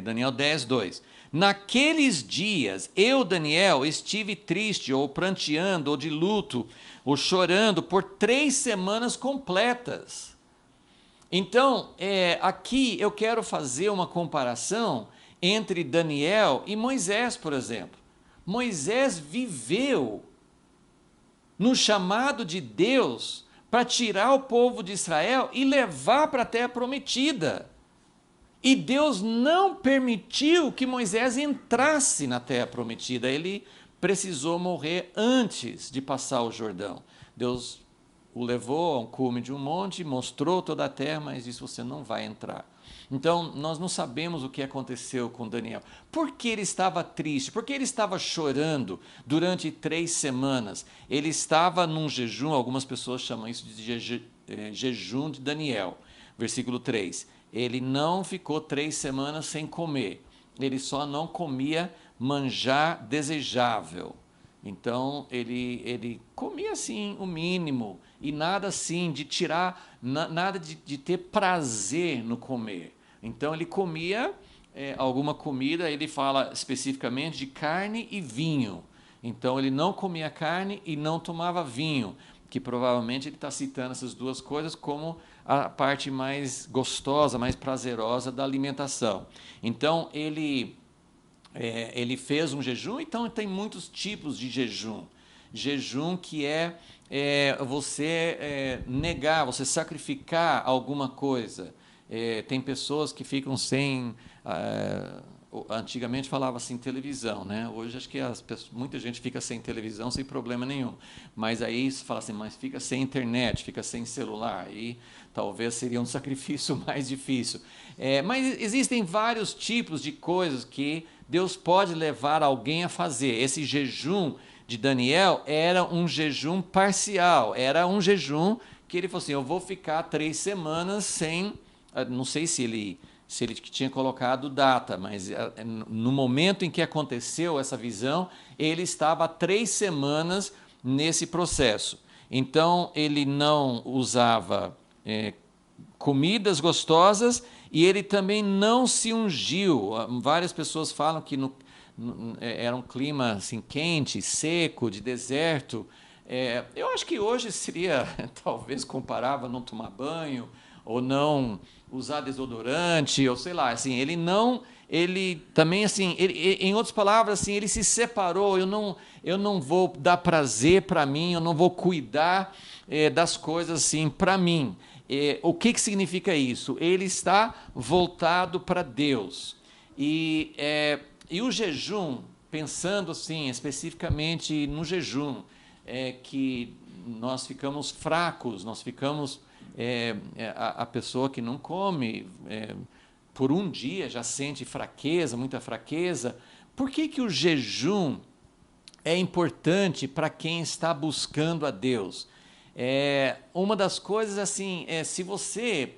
Daniel 10, 2. Naqueles dias, eu, Daniel, estive triste, ou pranteando, ou de luto, ou chorando por 3 semanas completas. Então, aqui eu quero fazer uma comparação entre Daniel e Moisés, por exemplo. Moisés viveu no chamado de Deus para tirar o povo de Israel e levar para a terra prometida. E Deus não permitiu que Moisés entrasse na terra prometida. Ele precisou morrer antes de passar o Jordão. Deus o levou a um cume de um monte, mostrou toda a terra, mas disse, você não vai entrar. Então, nós não sabemos o que aconteceu com Daniel. Por que ele estava triste? Por que ele estava chorando durante 3 semanas? Ele estava num jejum, algumas pessoas chamam isso de jejum de Daniel. Versículo 3. Ele não ficou 3 semanas sem comer. Ele só não comia manjar desejável. Então, ele comia assim o mínimo, e nada assim de tirar, nada de ter prazer no comer. Então, ele comia alguma comida, ele fala especificamente de carne e vinho. Então, ele não comia carne e não tomava vinho, que provavelmente ele está citando essas duas coisas como a parte mais gostosa, mais prazerosa da alimentação. Então, ele fez um jejum, então tem muitos tipos de jejum. Jejum que você negar, você sacrificar alguma coisa. Tem pessoas que ficam sem... antigamente falava assim, televisão, né? Hoje acho que muita gente fica sem televisão sem problema nenhum. Mas aí se fala assim, mas fica sem internet, fica sem celular. E talvez seria um sacrifício mais difícil. Mas existem vários tipos de coisas que Deus pode levar alguém a fazer. Esse jejum de Daniel era um jejum parcial, era um jejum que ele falou assim, eu vou ficar 3 semanas sem, não sei se ele tinha colocado data, mas no momento em que aconteceu essa visão, ele estava há 3 semanas nesse processo. Então, ele não usava comidas gostosas, e ele também não se ungiu. Várias pessoas falam que era um clima assim, quente, seco, de deserto. Eu acho que hoje seria, talvez, comparável a não tomar banho, ou não usar desodorante, ou sei lá. Assim, ele também, assim, em outras palavras, assim, ele se separou. Eu não vou dar prazer para mim, eu não vou cuidar das coisas assim para mim. O que significa isso? Ele está voltado para Deus. E o jejum, pensando assim, especificamente no jejum, que nós ficamos fracos, nós ficamos... a pessoa que não come por um dia já sente fraqueza, muita fraqueza. Por que o jejum é importante para quem está buscando a Deus? Uma das coisas assim, se você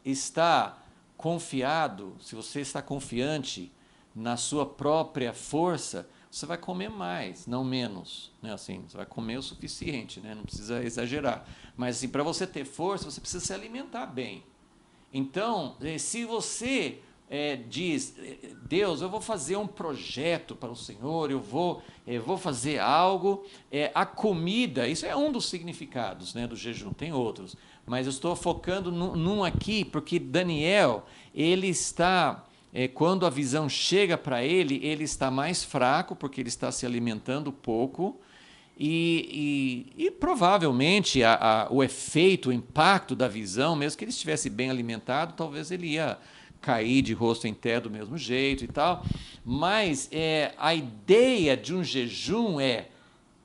está confiado, se você está confiante na sua própria força, você vai comer mais, não menos, né? Assim, você vai comer o suficiente, né? Não precisa exagerar. Mas assim, para você ter força, você precisa se alimentar bem. Então, se você diz, Deus, eu vou fazer um projeto para o Senhor, eu vou fazer algo, a comida, isso é um dos significados, né, do jejum, tem outros, mas eu estou focando num aqui, porque Daniel, ele está... quando a visão chega para ele, ele está mais fraco, porque ele está se alimentando pouco, e provavelmente o efeito, o impacto da visão, mesmo que ele estivesse bem alimentado, talvez ele ia cair de rosto em terra do mesmo jeito e tal. Mas a ideia de um jejum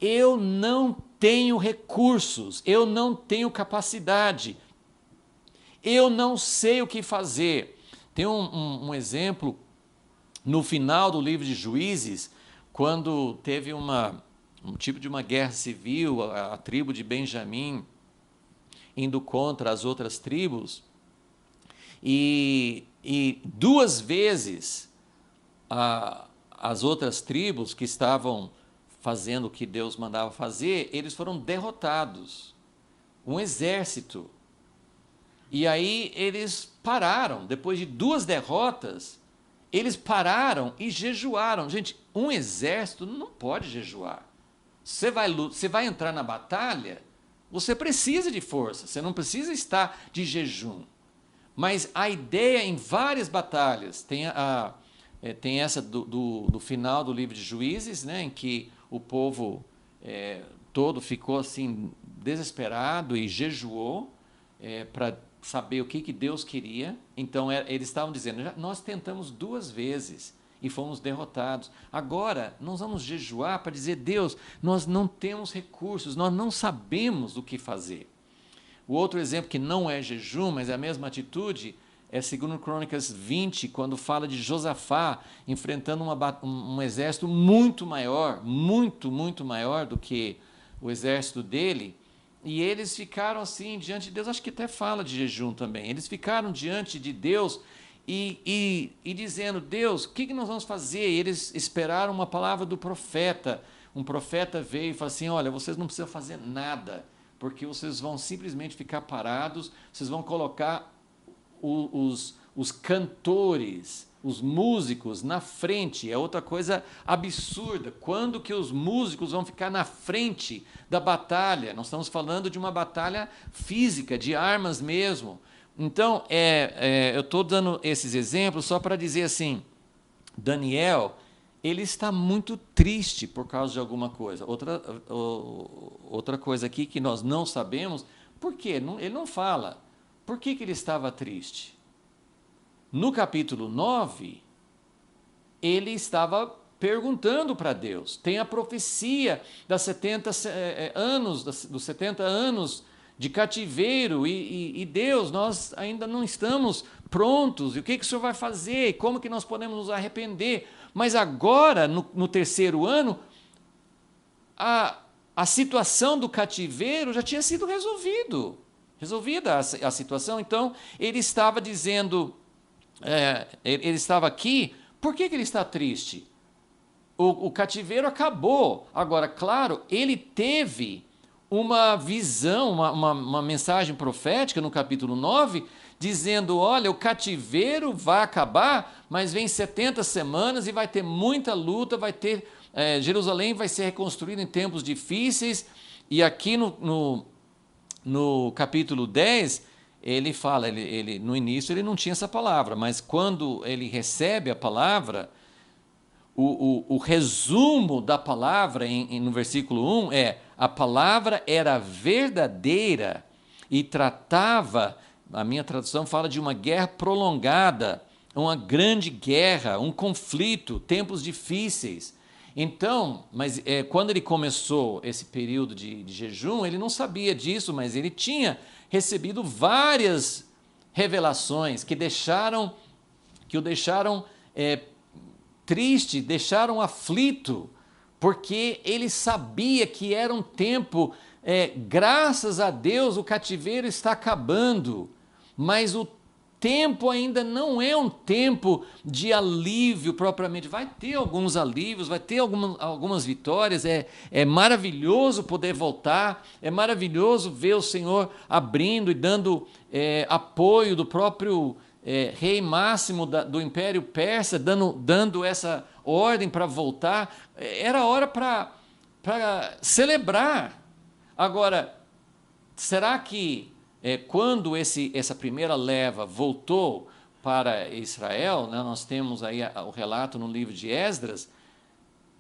eu não tenho recursos, eu não tenho capacidade, eu não sei o que fazer. Tem um exemplo no final do livro de Juízes, quando teve um tipo de uma guerra civil, a tribo de Benjamim indo contra as outras tribos, e 2 vezes as outras tribos que estavam fazendo o que Deus mandava fazer, eles foram derrotados, um exército. E aí eles pararam, depois de 2 derrotas, eles pararam e jejuaram. Gente, um exército não pode jejuar. Você vai entrar na batalha, você precisa de força, você não precisa estar de jejum. Mas a ideia em várias batalhas, tem essa do final do livro de Juízes, né, em que o povo todo ficou assim desesperado e jejuou para saber o que Deus queria. Então eles estavam dizendo, nós tentamos 2 vezes e fomos derrotados. Agora nós vamos jejuar para dizer, Deus, nós não temos recursos, nós não sabemos o que fazer. O outro exemplo que não é jejum, mas é a mesma atitude, é 2 Crônicas 20, quando fala de Josafá enfrentando um exército muito maior, muito maior do que o exército dele, e eles ficaram assim diante de Deus. Acho que até fala de jejum também. Eles ficaram diante de Deus e dizendo, Deus, o que nós vamos fazer? E eles esperaram uma palavra do profeta. Um profeta veio e falou assim, olha, vocês não precisam fazer nada, porque vocês vão simplesmente ficar parados, vocês vão colocar os cantores, os músicos na frente. É outra coisa absurda. Quando que os músicos vão ficar na frente da batalha? Nós estamos falando de uma batalha física, de armas mesmo. Então, eu estou dando esses exemplos só para dizer assim, Daniel, ele está muito triste por causa de alguma coisa. Outra coisa aqui que nós não sabemos, por quê? Ele não fala. Por que ele estava triste? No capítulo 9, ele estava perguntando para Deus. Tem a profecia dos 70 anos de cativeiro, e Deus, nós ainda não estamos prontos, e o que o Senhor vai fazer? Como que nós podemos nos arrepender? Mas agora, no 3º ano, a situação do cativeiro já tinha sido resolvida a situação. Então ele estava dizendo, ele estava aqui, por que ele está triste? O cativeiro acabou. Agora, claro, ele teve uma visão, uma mensagem profética no capítulo 9, dizendo, olha, o cativeiro vai acabar, mas vem 70 semanas e vai ter muita luta, Jerusalém vai ser reconstruída em tempos difíceis. E aqui no capítulo 10, ele fala, no início ele não tinha essa palavra, mas quando ele recebe a palavra, o resumo da palavra no versículo 1 a palavra era verdadeira e tratava, a minha tradução fala de uma guerra prolongada, uma grande guerra, um conflito, tempos difíceis. Então, mas quando ele começou esse período de jejum, ele não sabia disso, mas ele tinha recebido várias revelações que o deixaram triste, deixaram aflito, porque ele sabia que era um tempo, graças a Deus, o cativeiro está acabando, mas o tempo ainda não é um tempo de alívio propriamente. Vai ter alguns alívios, vai ter algumas vitórias, é maravilhoso poder voltar, é maravilhoso ver o Senhor abrindo e dando apoio do próprio rei Máximo do Império Persa, dando essa ordem para voltar. Era hora para celebrar. Agora, será que quando essa primeira leva voltou para Israel, né, nós temos aí o relato no livro de Esdras,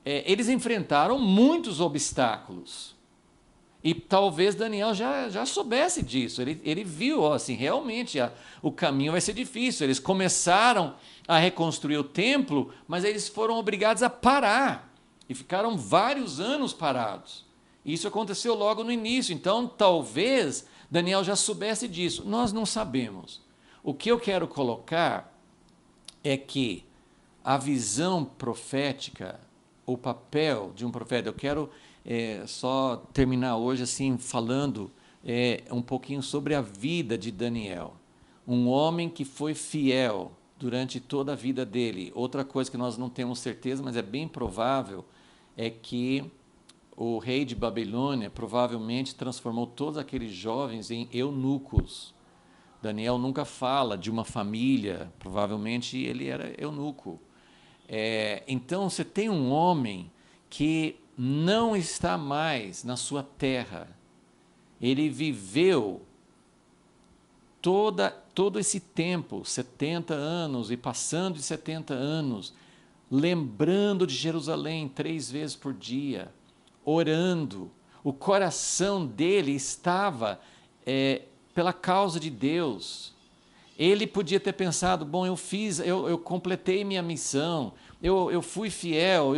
eles enfrentaram muitos obstáculos. E talvez Daniel já soubesse disso. Ele viu, assim, realmente o caminho vai ser difícil. Eles começaram a reconstruir o templo, mas eles foram obrigados a parar. E ficaram vários anos parados. Isso aconteceu logo no início. Então, talvez Daniel já soubesse disso. Nós não sabemos. O que eu quero colocar é que a visão profética, o papel de um profeta, eu quero só terminar hoje assim falando um pouquinho sobre a vida de Daniel. Um homem que foi fiel durante toda a vida dele. Outra coisa que nós não temos certeza, mas é bem provável, é que o rei de Babilônia provavelmente transformou todos aqueles jovens em eunucos. Daniel nunca fala de uma família, provavelmente ele era eunuco. Então você tem um homem que não está mais na sua terra. Ele viveu todo esse tempo, 70 anos, e passando de 70 anos, lembrando de Jerusalém 3 vezes por dia, orando. O coração dele estava pela causa de Deus. Ele podia ter pensado, bom, eu completei minha missão, eu fui fiel,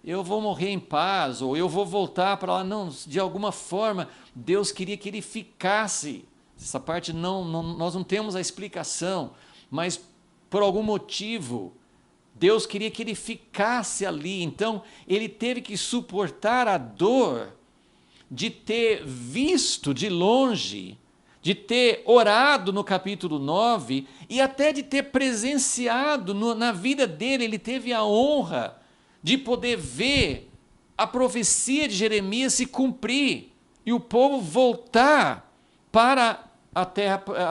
eu vou morrer em paz, ou eu vou voltar para lá. Não, de alguma forma, Deus queria que ele ficasse. Essa parte nós não temos a explicação, mas por algum motivo, Deus queria que ele ficasse ali. Então, ele teve que suportar a dor de ter visto de longe, de ter orado no capítulo 9 e até de ter presenciado na vida dele. Ele teve a honra de poder ver a profecia de Jeremias se cumprir e o povo voltar para a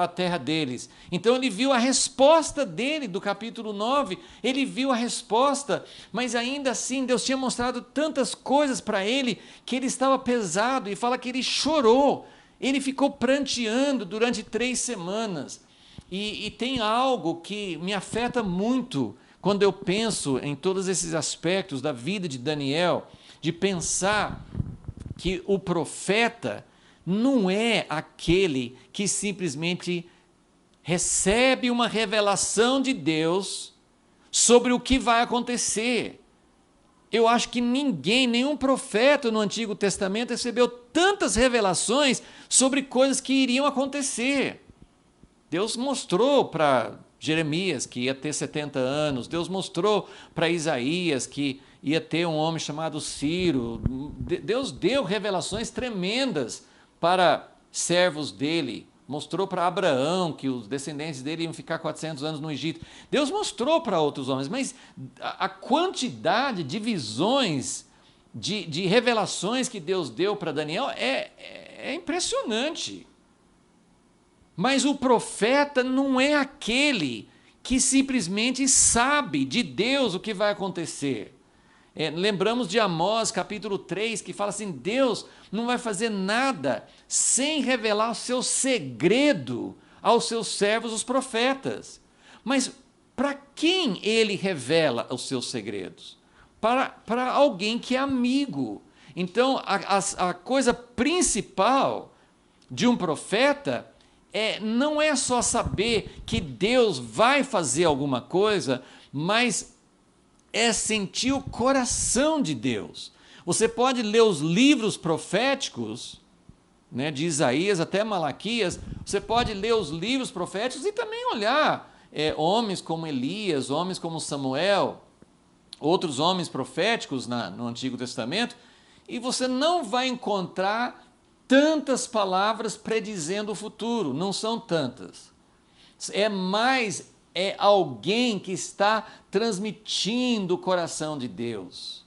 terra deles. Então ele viu a resposta dele do capítulo 9, ele viu a resposta, mas ainda assim Deus tinha mostrado tantas coisas para ele que ele estava pesado, e fala que ele chorou, ele ficou pranteando durante 3 semanas. E tem algo que me afeta muito quando eu penso em todos esses aspectos da vida de Daniel, de pensar que o profeta não é aquele que simplesmente recebe uma revelação de Deus sobre o que vai acontecer. Eu acho que nenhum profeta no Antigo Testamento recebeu tantas revelações sobre coisas que iriam acontecer. Deus mostrou para Jeremias que ia ter 70 anos, Deus mostrou para Isaías que ia ter um homem chamado Ciro. Deus deu revelações tremendas para servos dele, mostrou para Abraão que os descendentes dele iam ficar 400 anos no Egito. Deus mostrou para outros homens, mas a quantidade de visões, de revelações que Deus deu para Daniel é impressionante. Mas o profeta não é aquele que simplesmente sabe de Deus o que vai acontecer. Lembramos de Amós, capítulo 3, que fala assim, Deus não vai fazer nada sem revelar o seu segredo aos seus servos, os profetas. Mas para quem ele revela os seus segredos? Para alguém que é amigo. Então, a coisa principal de um profeta não é só saber que Deus vai fazer alguma coisa, mas é sentir o coração de Deus. Você pode ler os livros proféticos, né, de Isaías até Malaquias, você pode ler os livros proféticos e também olhar homens como Elias, homens como Samuel, outros homens proféticos no Antigo Testamento, e você não vai encontrar tantas palavras predizendo o futuro, não são tantas. É alguém que está transmitindo o coração de Deus.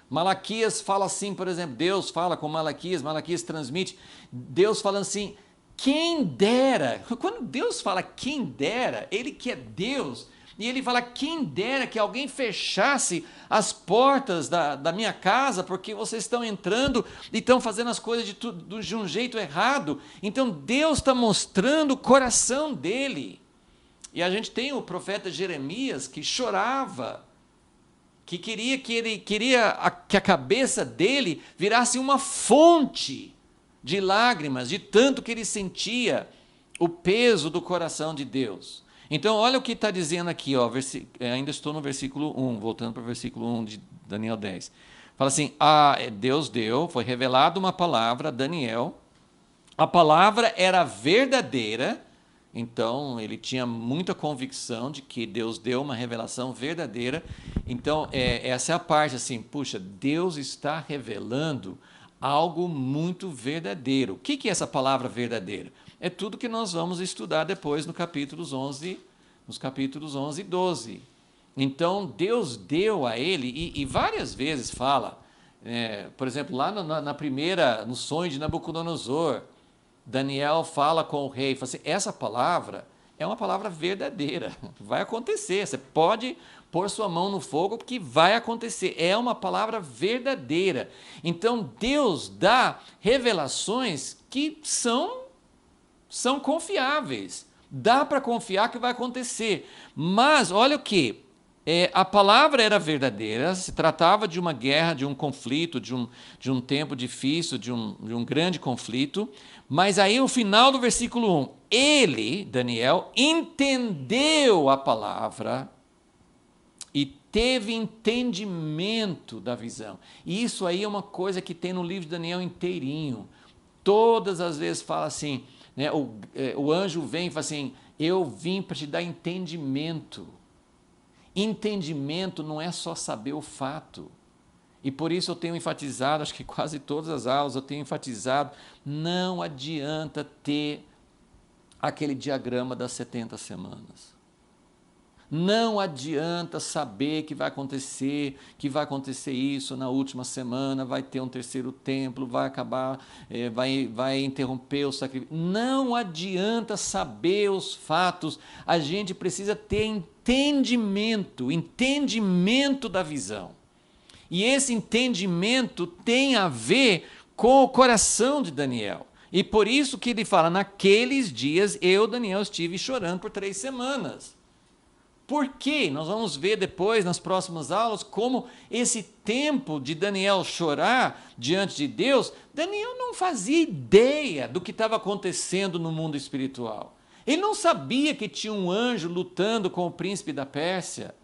Malaquias fala assim, por exemplo, Deus fala com Malaquias, Malaquias transmite, Deus falando assim, quem dera, quando Deus fala quem dera, Ele que é Deus, e Ele fala quem dera que alguém fechasse as portas da minha casa, porque vocês estão entrando e estão fazendo as coisas de um jeito errado. Então Deus está mostrando o coração dEle. E a gente tem o profeta Jeremias que chorava, que queria que a cabeça dele virasse uma fonte de lágrimas, de tanto que ele sentia o peso do coração de Deus. Então, olha o que está dizendo aqui, ó, ainda estou no versículo 1, voltando para o versículo 1 de Daniel 10. Fala assim, Deus deu, foi revelada uma palavra a Daniel, a palavra era verdadeira. Então, ele tinha muita convicção de que Deus deu uma revelação verdadeira. Então, essa é a parte assim, puxa, Deus está revelando algo muito verdadeiro. O que é essa palavra verdadeira? É tudo que nós vamos estudar depois nos capítulos 11 e 12. Então, Deus deu a ele, e várias vezes fala, por exemplo, lá no sonho de Nabucodonosor, Daniel fala com o rei, fala assim, essa palavra é uma palavra verdadeira, vai acontecer, você pode pôr sua mão no fogo que vai acontecer, é uma palavra verdadeira. Então Deus dá revelações que são confiáveis, dá para confiar que vai acontecer, mas olha o que, a palavra era verdadeira, se tratava de uma guerra, de um conflito, de um tempo difícil, de um grande conflito, mas aí o final do versículo 1, ele, Daniel, entendeu a palavra e teve entendimento da visão. E isso aí é uma coisa que tem no livro de Daniel inteirinho. Todas as vezes fala assim, né, o anjo vem e fala assim, eu vim para te dar entendimento. Entendimento não é só saber o fato. E por isso eu tenho enfatizado, acho que quase todas as aulas eu tenho enfatizado, não adianta ter aquele diagrama das 70 semanas. Não adianta saber que vai acontecer isso na última semana, vai ter um terceiro templo, vai acabar, vai interromper o sacrifício. Não adianta saber os fatos, a gente precisa ter entendimento da visão. E esse entendimento tem a ver com o coração de Daniel. E por isso que ele fala, naqueles dias eu, Daniel, estive chorando por 3 semanas. Por quê? Nós vamos ver depois, nas próximas aulas, como esse tempo de Daniel chorar diante de Deus, Daniel não fazia ideia do que estava acontecendo no mundo espiritual. Ele não sabia que tinha um anjo lutando com o príncipe da Pérsia.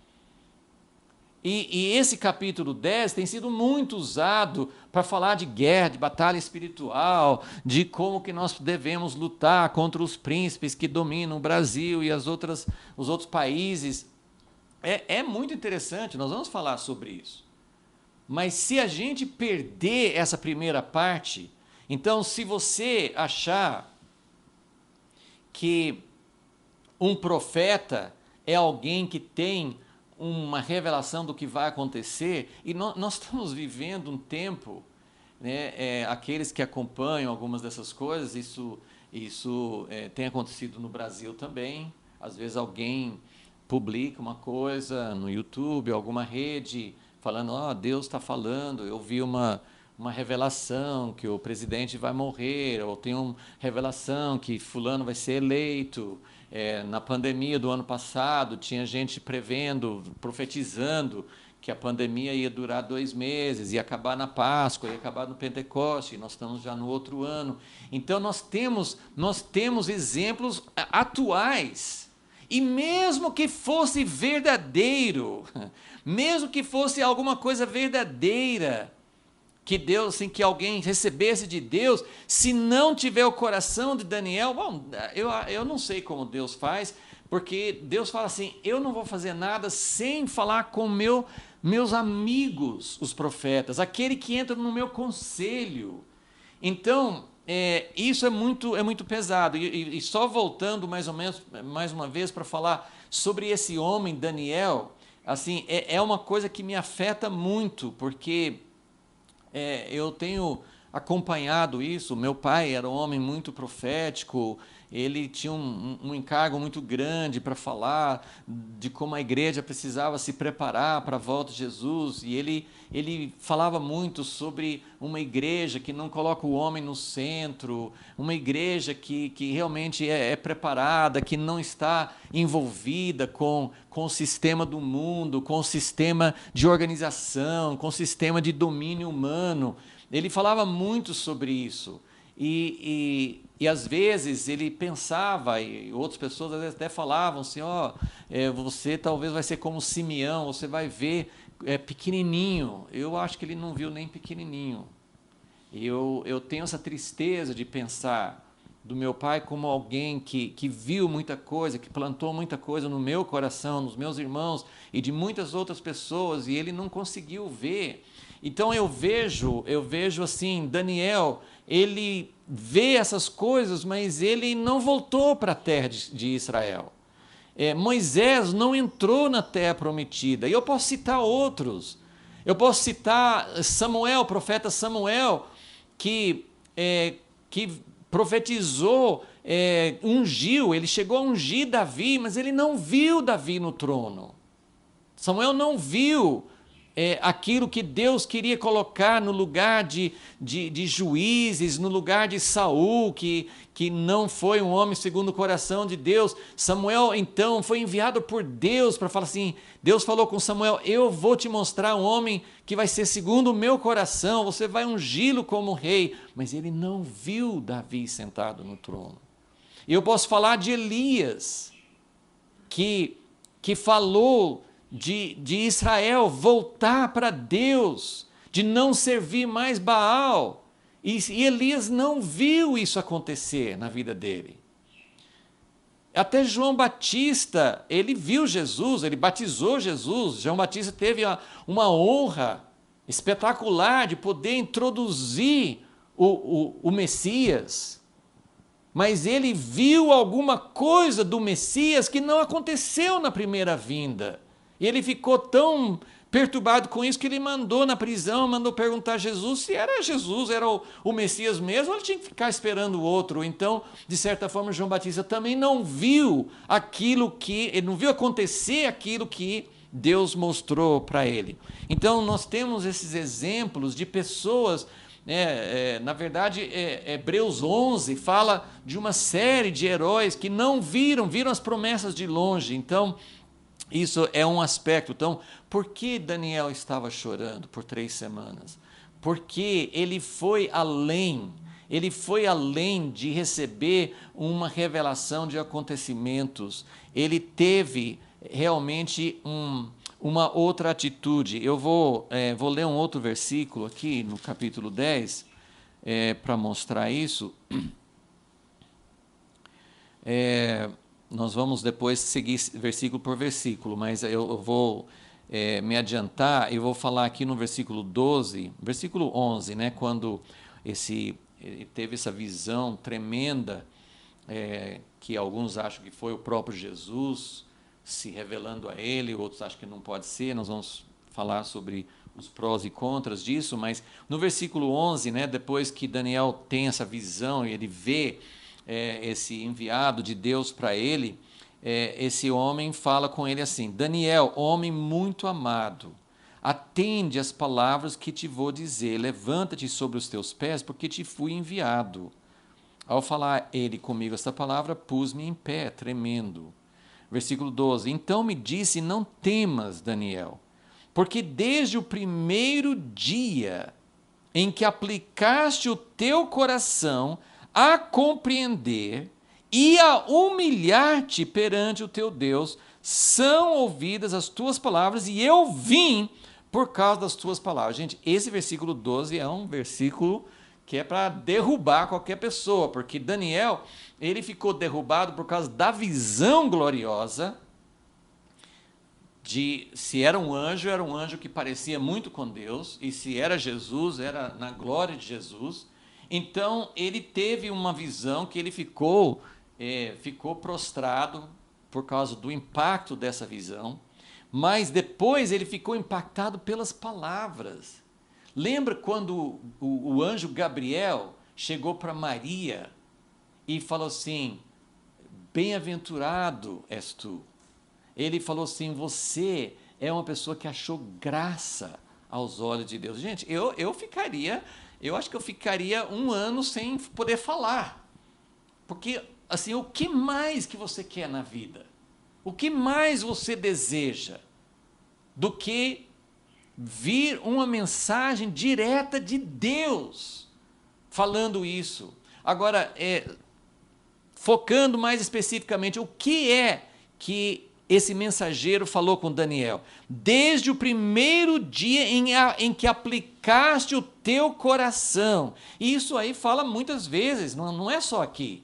E esse capítulo 10 tem sido muito usado para falar de guerra, de batalha espiritual, de como que nós devemos lutar contra os príncipes que dominam o Brasil e os outros países. É muito interessante, nós vamos falar sobre isso. Mas se a gente perder essa primeira parte, então se você achar que um profeta é alguém que tem uma revelação do que vai acontecer, e nós estamos vivendo um tempo, né, aqueles que acompanham algumas dessas coisas, isso tem acontecido no Brasil também, às vezes alguém publica uma coisa no YouTube, alguma rede, falando, Deus está falando, eu vi uma revelação que o presidente vai morrer, ou tem uma revelação que fulano vai ser eleito. Na pandemia do ano passado, tinha gente prevendo, profetizando que a pandemia ia durar 2 meses, ia acabar na Páscoa, ia acabar no Pentecoste, e nós estamos já no outro ano. Então nós temos exemplos atuais. E mesmo que fosse verdadeiro, mesmo que fosse alguma coisa verdadeira, que Deus, assim, que alguém recebesse de Deus, se não tiver o coração de Daniel, bom, eu não sei como Deus faz, porque Deus fala assim, eu não vou fazer nada sem falar com meus amigos, os profetas, aquele que entra no meu conselho. Então, isso é muito pesado. E só voltando mais ou menos, mais uma vez, para falar sobre esse homem, Daniel, assim, é uma coisa que me afeta muito, porque eu tenho acompanhado isso. Meu pai era um homem muito profético, ele tinha um encargo muito grande para falar de como a igreja precisava se preparar para a volta de Jesus, e ele falava muito sobre uma igreja que não coloca o homem no centro, uma igreja que realmente é preparada, que não está envolvida com o sistema do mundo, com o sistema de organização, com o sistema de domínio humano. Ele falava muito sobre isso. E às vezes ele pensava, e outras pessoas às vezes até falavam assim, você talvez vai ser como Simeão, você vai ver pequenininho. Eu acho que ele não viu nem pequenininho. Eu tenho essa tristeza de pensar do meu pai como alguém que viu muita coisa, que plantou muita coisa no meu coração, nos meus irmãos e de muitas outras pessoas, e ele não conseguiu ver. Então eu vejo assim, Daniel, ele vê essas coisas, mas ele não voltou para a terra de Israel. Moisés não entrou na terra prometida. E eu posso citar outros. Eu posso citar Samuel, o profeta Samuel, que profetizou, ungiu, ele chegou a ungir Davi, mas ele não viu Davi no trono. Samuel não viu aquilo que Deus queria colocar no lugar de juízes, no lugar de Saul, que não foi um homem segundo o coração de Deus. Samuel, então, foi enviado por Deus para falar assim, Deus falou com Samuel, eu vou te mostrar um homem que vai ser segundo o meu coração, você vai ungí-lo como rei. Mas ele não viu Davi sentado no trono. E eu posso falar de Elias, que falou de Israel voltar para Deus, de não servir mais Baal. E Elias não viu isso acontecer na vida dele. Até João Batista, ele viu Jesus, ele batizou Jesus. João Batista teve uma honra espetacular de poder introduzir o Messias. Mas ele viu alguma coisa do Messias que não aconteceu na primeira vinda. E ele ficou tão perturbado com isso que ele mandou na prisão, mandou perguntar a Jesus se era Jesus, era o Messias mesmo, ou ele tinha que ficar esperando o outro. Então, de certa forma, João Batista também não viu ele não viu acontecer aquilo que Deus mostrou para ele. Então, nós temos esses exemplos de pessoas, na verdade, Hebreus 11 fala de uma série de heróis que não viram as promessas de longe. Então, isso é um aspecto. Então, por que Daniel estava chorando por 3 semanas? Porque ele foi além de receber uma revelação de acontecimentos. Ele teve realmente uma outra atitude. Eu vou ler um outro versículo aqui no capítulo 10 para mostrar isso. Nós vamos depois seguir versículo por versículo, mas eu vou me adiantar e vou falar aqui no versículo 12, versículo 11, né, quando ele teve essa visão tremenda, que alguns acham que foi o próprio Jesus se revelando a ele, outros acham que não pode ser. Nós vamos falar sobre os prós e contras disso, mas no versículo 11, né, depois que Daniel tem essa visão e ele vê esse enviado de Deus para ele, esse homem fala com ele assim: Daniel, homem muito amado, atende às palavras que te vou dizer, levanta-te sobre os teus pés, porque te fui enviado. Ao falar ele comigo esta palavra, pus-me em pé, tremendo. Versículo 12, então me disse, não temas, Daniel, porque desde o primeiro dia em que aplicaste o teu coração a compreender e a humilhar-te perante o teu Deus, são ouvidas as tuas palavras, e eu vim por causa das tuas palavras. Gente, esse versículo 12 é um versículo que é para derrubar qualquer pessoa, porque Daniel, ele ficou derrubado por causa da visão gloriosa de se era um anjo que parecia muito com Deus, e se era Jesus, era na glória de Jesus. Então, ele teve uma visão que ele ficou prostrado por causa do impacto dessa visão, mas depois ele ficou impactado pelas palavras. Lembra quando o anjo Gabriel chegou para Maria e falou assim: bem-aventurado és tu. Ele falou assim: você é uma pessoa que achou graça aos olhos de Deus. Gente, eu acho que eu ficaria um ano sem poder falar. Porque, assim, o que mais que você quer na vida? O que mais você deseja do que vir uma mensagem direta de Deus falando isso? Agora, focando mais especificamente, o que é que esse mensageiro falou com Daniel? Desde o primeiro dia em que aplicaste o teu coração. E isso aí fala muitas vezes, não é só aqui.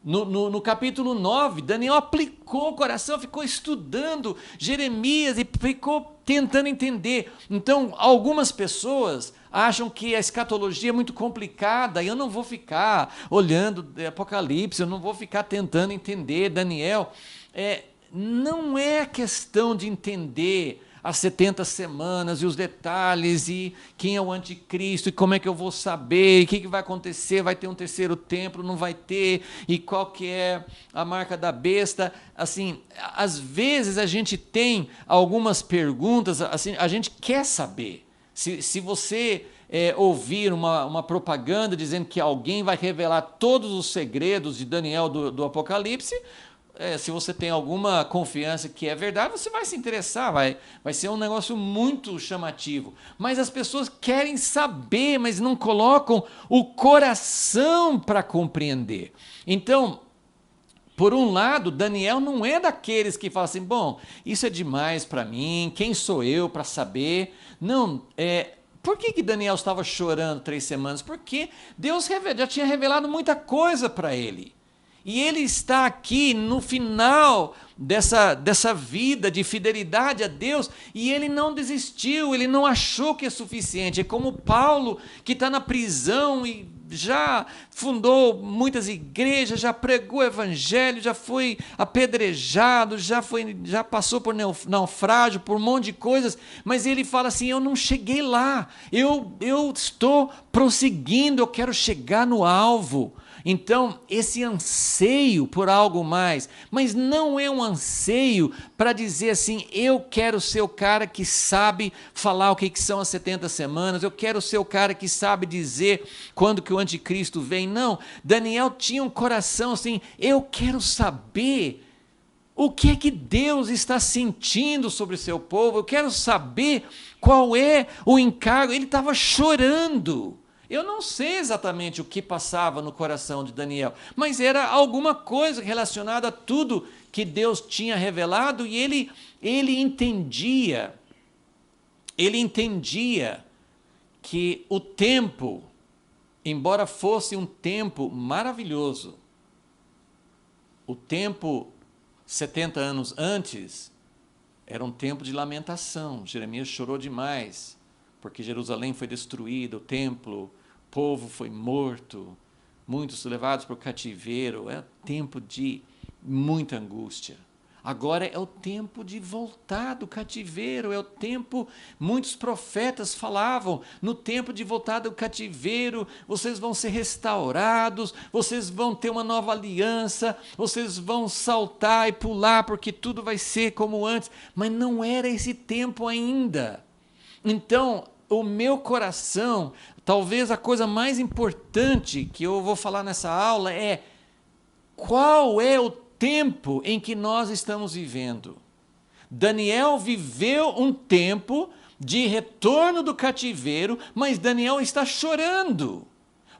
No capítulo 9, Daniel aplicou o coração, ficou estudando Jeremias e ficou tentando entender. Então, algumas pessoas acham que a escatologia é muito complicada e eu não vou ficar olhando Apocalipse, eu não vou ficar tentando entender Daniel. Não é questão de entender as 70 semanas e os detalhes e quem é o anticristo e como é que eu vou saber, e o que vai acontecer, vai ter um terceiro templo, não vai ter, e qual que é a marca da besta. Assim, às vezes a gente tem algumas perguntas, assim, a gente quer saber. Se você ouvir uma propaganda dizendo que alguém vai revelar todos os segredos de Daniel do Apocalipse, se você tem alguma confiança que é verdade, você vai se interessar, vai ser um negócio muito chamativo. Mas as pessoas querem saber, mas não colocam o coração para compreender. Então, por um lado, Daniel não é daqueles que falam assim: bom, isso é demais para mim, quem sou eu para saber? Não, por que Daniel estava chorando 3 semanas? Porque Deus já tinha revelado muita coisa para ele. E ele está aqui no final dessa vida de fidelidade a Deus, e ele não desistiu, ele não achou que é suficiente. É como Paulo, que está na prisão e já fundou muitas igrejas, já pregou o evangelho, já foi apedrejado, já passou por naufrágio, por um monte de coisas, mas ele fala assim: eu não cheguei lá, eu estou prosseguindo, eu quero chegar no alvo. Então, esse anseio por algo mais, mas não é um anseio para dizer assim: eu quero ser o cara que sabe falar o que são as 70 semanas, eu quero ser o cara que sabe dizer quando que o anticristo vem. Não, Daniel tinha um coração assim: eu quero saber o que é que Deus está sentindo sobre o seu povo, eu quero saber qual é o encargo. Ele estava chorando. Eu não sei exatamente o que passava no coração de Daniel, mas era alguma coisa relacionada a tudo que Deus tinha revelado, e ele entendia que o tempo, embora fosse um tempo maravilhoso, o tempo 70 anos antes era um tempo de lamentação. Jeremias chorou demais, porque Jerusalém foi destruída, o templo, o povo foi morto, muitos levados para o cativeiro. É tempo de muita angústia. Agora é o tempo de voltar do cativeiro, é o tempo, muitos profetas falavam, no tempo de voltar do cativeiro, vocês vão ser restaurados, vocês vão ter uma nova aliança, vocês vão saltar e pular, porque tudo vai ser como antes. Mas não era esse tempo ainda. Então, o meu coração, talvez a coisa mais importante que eu vou falar nessa aula é: qual é o tempo em que nós estamos vivendo? Daniel viveu um tempo de retorno do cativeiro, mas Daniel está chorando,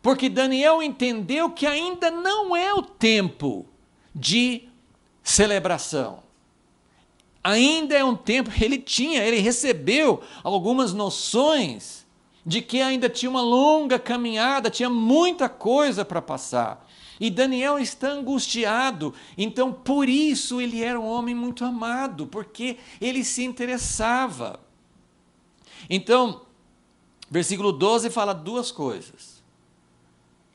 porque Daniel entendeu que ainda não é o tempo de celebração. Ainda é um tempo, ele recebeu algumas noções de que ainda tinha uma longa caminhada, tinha muita coisa para passar. E Daniel está angustiado, então por isso ele era um homem muito amado, porque ele se interessava. Então, versículo 12 fala duas coisas.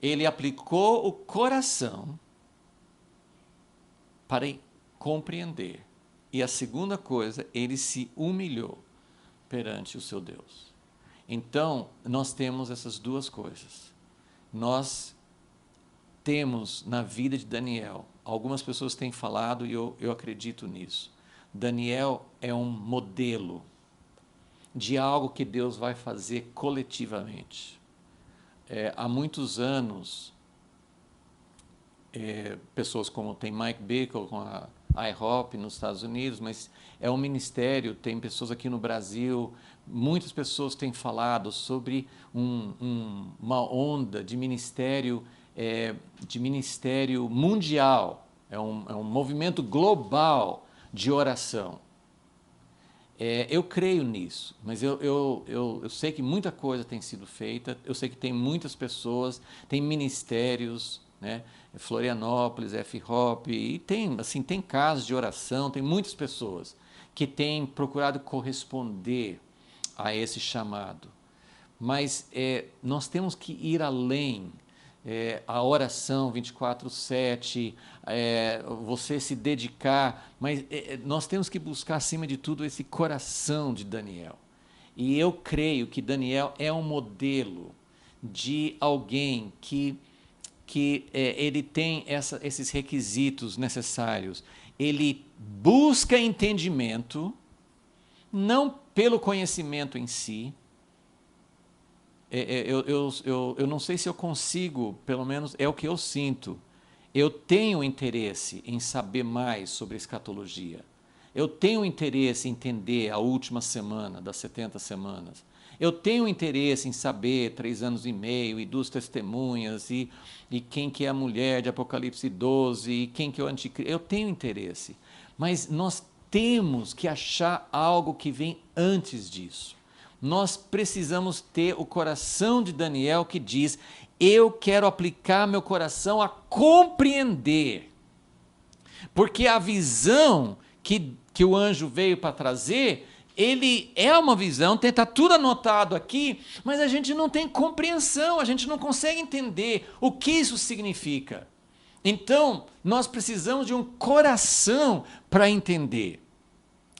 Ele aplicou o coração para compreender. E a segunda coisa, ele se humilhou perante o seu Deus. Então, nós temos essas duas coisas. Nós temos na vida de Daniel, algumas pessoas têm falado e eu acredito nisso. Daniel é um modelo de algo que Deus vai fazer coletivamente. Há muitos anos, pessoas como tem Mike Bickle com a IHOP nos Estados Unidos, mas é um ministério, tem pessoas aqui no Brasil, muitas pessoas têm falado sobre uma onda de ministério mundial, é um movimento global de oração. Eu creio nisso, mas eu sei que muita coisa tem sido feita, eu sei que tem muitas pessoas, tem ministérios, né? Florianópolis, F-Hop, e tem casos de oração, tem muitas pessoas que têm procurado corresponder a esse chamado. Mas nós temos que ir além. A oração 24/7, você se dedicar, mas nós temos que buscar, acima de tudo, esse coração de Daniel. E eu creio que Daniel é um modelo de alguém que ele tem esses requisitos necessários. Ele busca entendimento, não pelo conhecimento em si. Eu não sei se eu consigo, pelo menos é o que eu sinto. Eu tenho interesse em saber mais sobre escatologia. Eu tenho interesse em entender a última semana das 70 semanas. Eu tenho interesse em saber 3 anos e meio e 2 testemunhas e quem que é a mulher de Apocalipse 12 e quem que é o anticristo. Eu tenho interesse, mas nós temos que achar algo que vem antes disso. Nós precisamos ter o coração de Daniel que diz: eu quero aplicar meu coração a compreender. Porque a visão que o anjo veio para trazer, ele é uma visão, está tudo anotado aqui, mas a gente não tem compreensão, a gente não consegue entender o que isso significa. Então, nós precisamos de um coração para entender.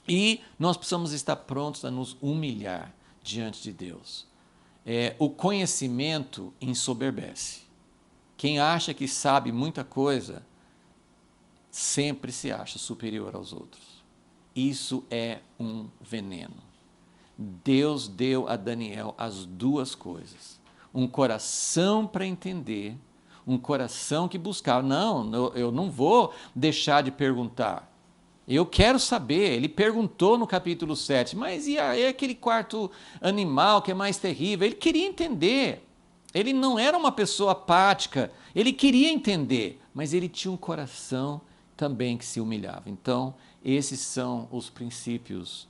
E nós precisamos estar prontos a nos humilhar diante de Deus. O conhecimento ensoberbece. Quem acha que sabe muita coisa, sempre se acha superior aos outros. Isso é um veneno. Deus deu a Daniel as duas coisas. Um coração para entender, um coração que buscava. Não, eu não vou deixar de perguntar. Eu quero saber. Ele perguntou no capítulo 7, mas e aquele quarto animal que é mais terrível? Ele queria entender. Ele não era uma pessoa apática, ele queria entender, mas ele tinha um coração também que se humilhava. Então, esses são os princípios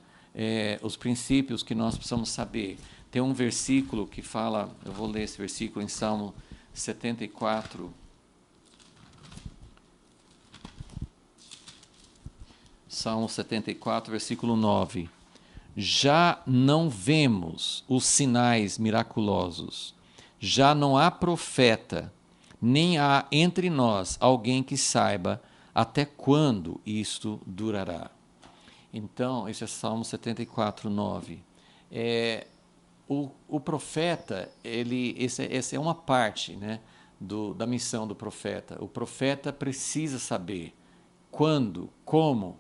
que nós precisamos saber. Tem um versículo que fala, eu vou ler esse versículo em Salmo 74. Salmo 74, versículo 9. Já não vemos os sinais miraculosos, já não há profeta, nem há entre nós alguém que saiba até quando isto durará. Então, esse é Salmo 74, 9. O profeta, essa é uma parte, né, da missão do profeta. O profeta precisa saber quando, como,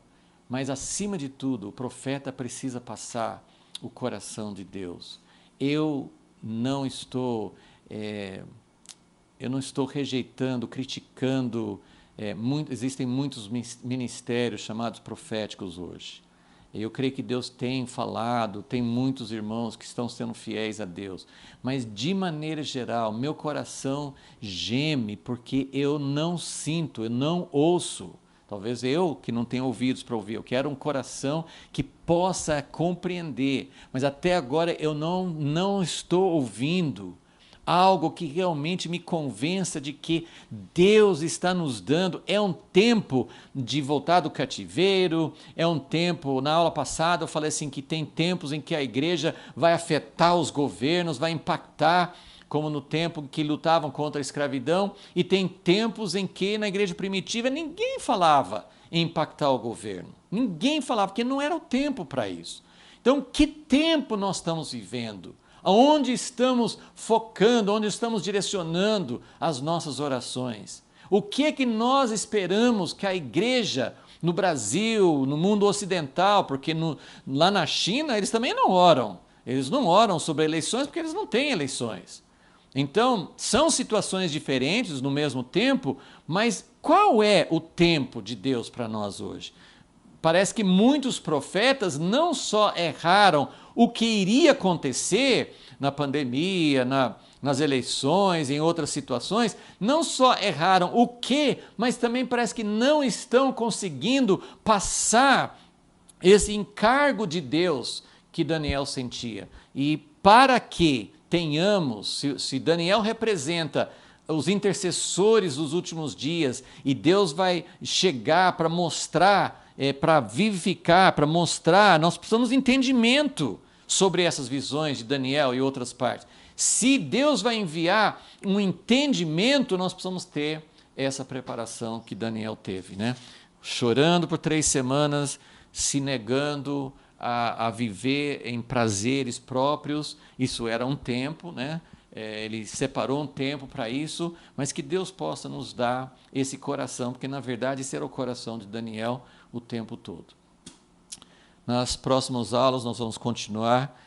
mas acima de tudo, o profeta precisa passar o coração de Deus. Eu não estou rejeitando, criticando. Existem muitos ministérios chamados proféticos hoje. Eu creio que Deus tem falado, tem muitos irmãos que estão sendo fiéis a Deus, mas de maneira geral, meu coração geme porque eu não sinto, eu não ouço. Talvez eu que não tenho ouvidos para ouvir, eu quero um coração que possa compreender, mas até agora eu não estou ouvindo algo que realmente me convença de que Deus está nos dando. É um tempo de voltar do cativeiro, é um tempo, na aula passada eu falei assim, que tem tempos em que a igreja vai afetar os governos, vai impactar, como no tempo que lutavam contra a escravidão, e tem tempos em que na igreja primitiva ninguém falava em impactar o governo. Ninguém falava, porque não era o tempo para isso. Então, que tempo nós estamos vivendo? Aonde estamos focando, onde estamos direcionando as nossas orações? O que é que nós esperamos que a igreja no Brasil, no mundo ocidental, porque lá na China eles também não oram. Eles não oram sobre eleições porque eles não têm eleições. Então, são situações diferentes no mesmo tempo, mas qual é o tempo de Deus para nós hoje? Parece que muitos profetas não só erraram o que iria acontecer na pandemia, nas eleições, em outras situações, não só erraram o que, mas também parece que não estão conseguindo passar esse encargo de Deus que Daniel sentia. E para que tenhamos, se Daniel representa os intercessores dos últimos dias, e Deus vai chegar para mostrar, para vivificar, para mostrar, nós precisamos de entendimento sobre essas visões de Daniel e outras partes. Se Deus vai enviar um entendimento, nós precisamos ter essa preparação que Daniel teve, né? Chorando por 3 semanas, se negando a viver em prazeres próprios, isso era um tempo, né? Ele separou um tempo para isso, mas que Deus possa nos dar esse coração, porque na verdade esse era o coração de Daniel o tempo todo. Nas próximas aulas nós vamos continuar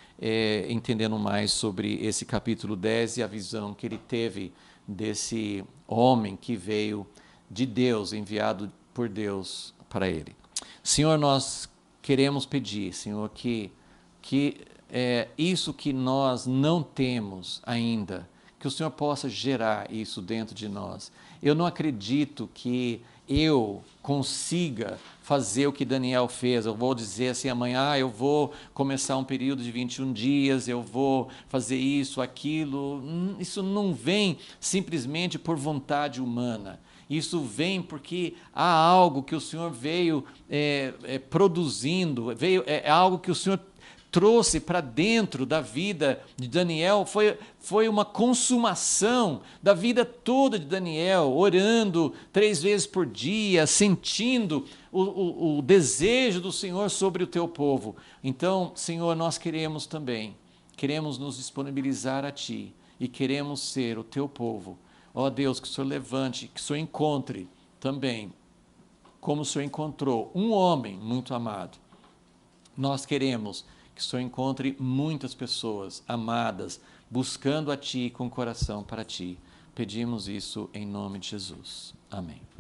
entendendo mais sobre esse capítulo 10 e a visão que ele teve desse homem que veio de Deus, enviado por Deus para ele. Senhor, nós queremos pedir, Senhor, que isso que nós não temos ainda, que o Senhor possa gerar isso dentro de nós. Eu não acredito que eu consiga fazer o que Daniel fez. Eu vou dizer assim amanhã, eu vou começar um período de 21 dias, eu vou fazer isso, aquilo. Isso não vem simplesmente por vontade humana. Isso vem porque há algo que o Senhor veio produzindo, é algo que o Senhor trouxe para dentro da vida de Daniel, foi uma consumação da vida toda de Daniel, orando 3 vezes por dia, sentindo o desejo do Senhor sobre o teu povo. Então, Senhor, nós queremos também, queremos nos disponibilizar a Ti e queremos ser o teu povo. Ó Deus, que o Senhor levante, que o Senhor encontre também, como o Senhor encontrou um homem muito amado. Nós queremos que o Senhor encontre muitas pessoas amadas, buscando a Ti com coração para Ti. Pedimos isso em nome de Jesus. Amém.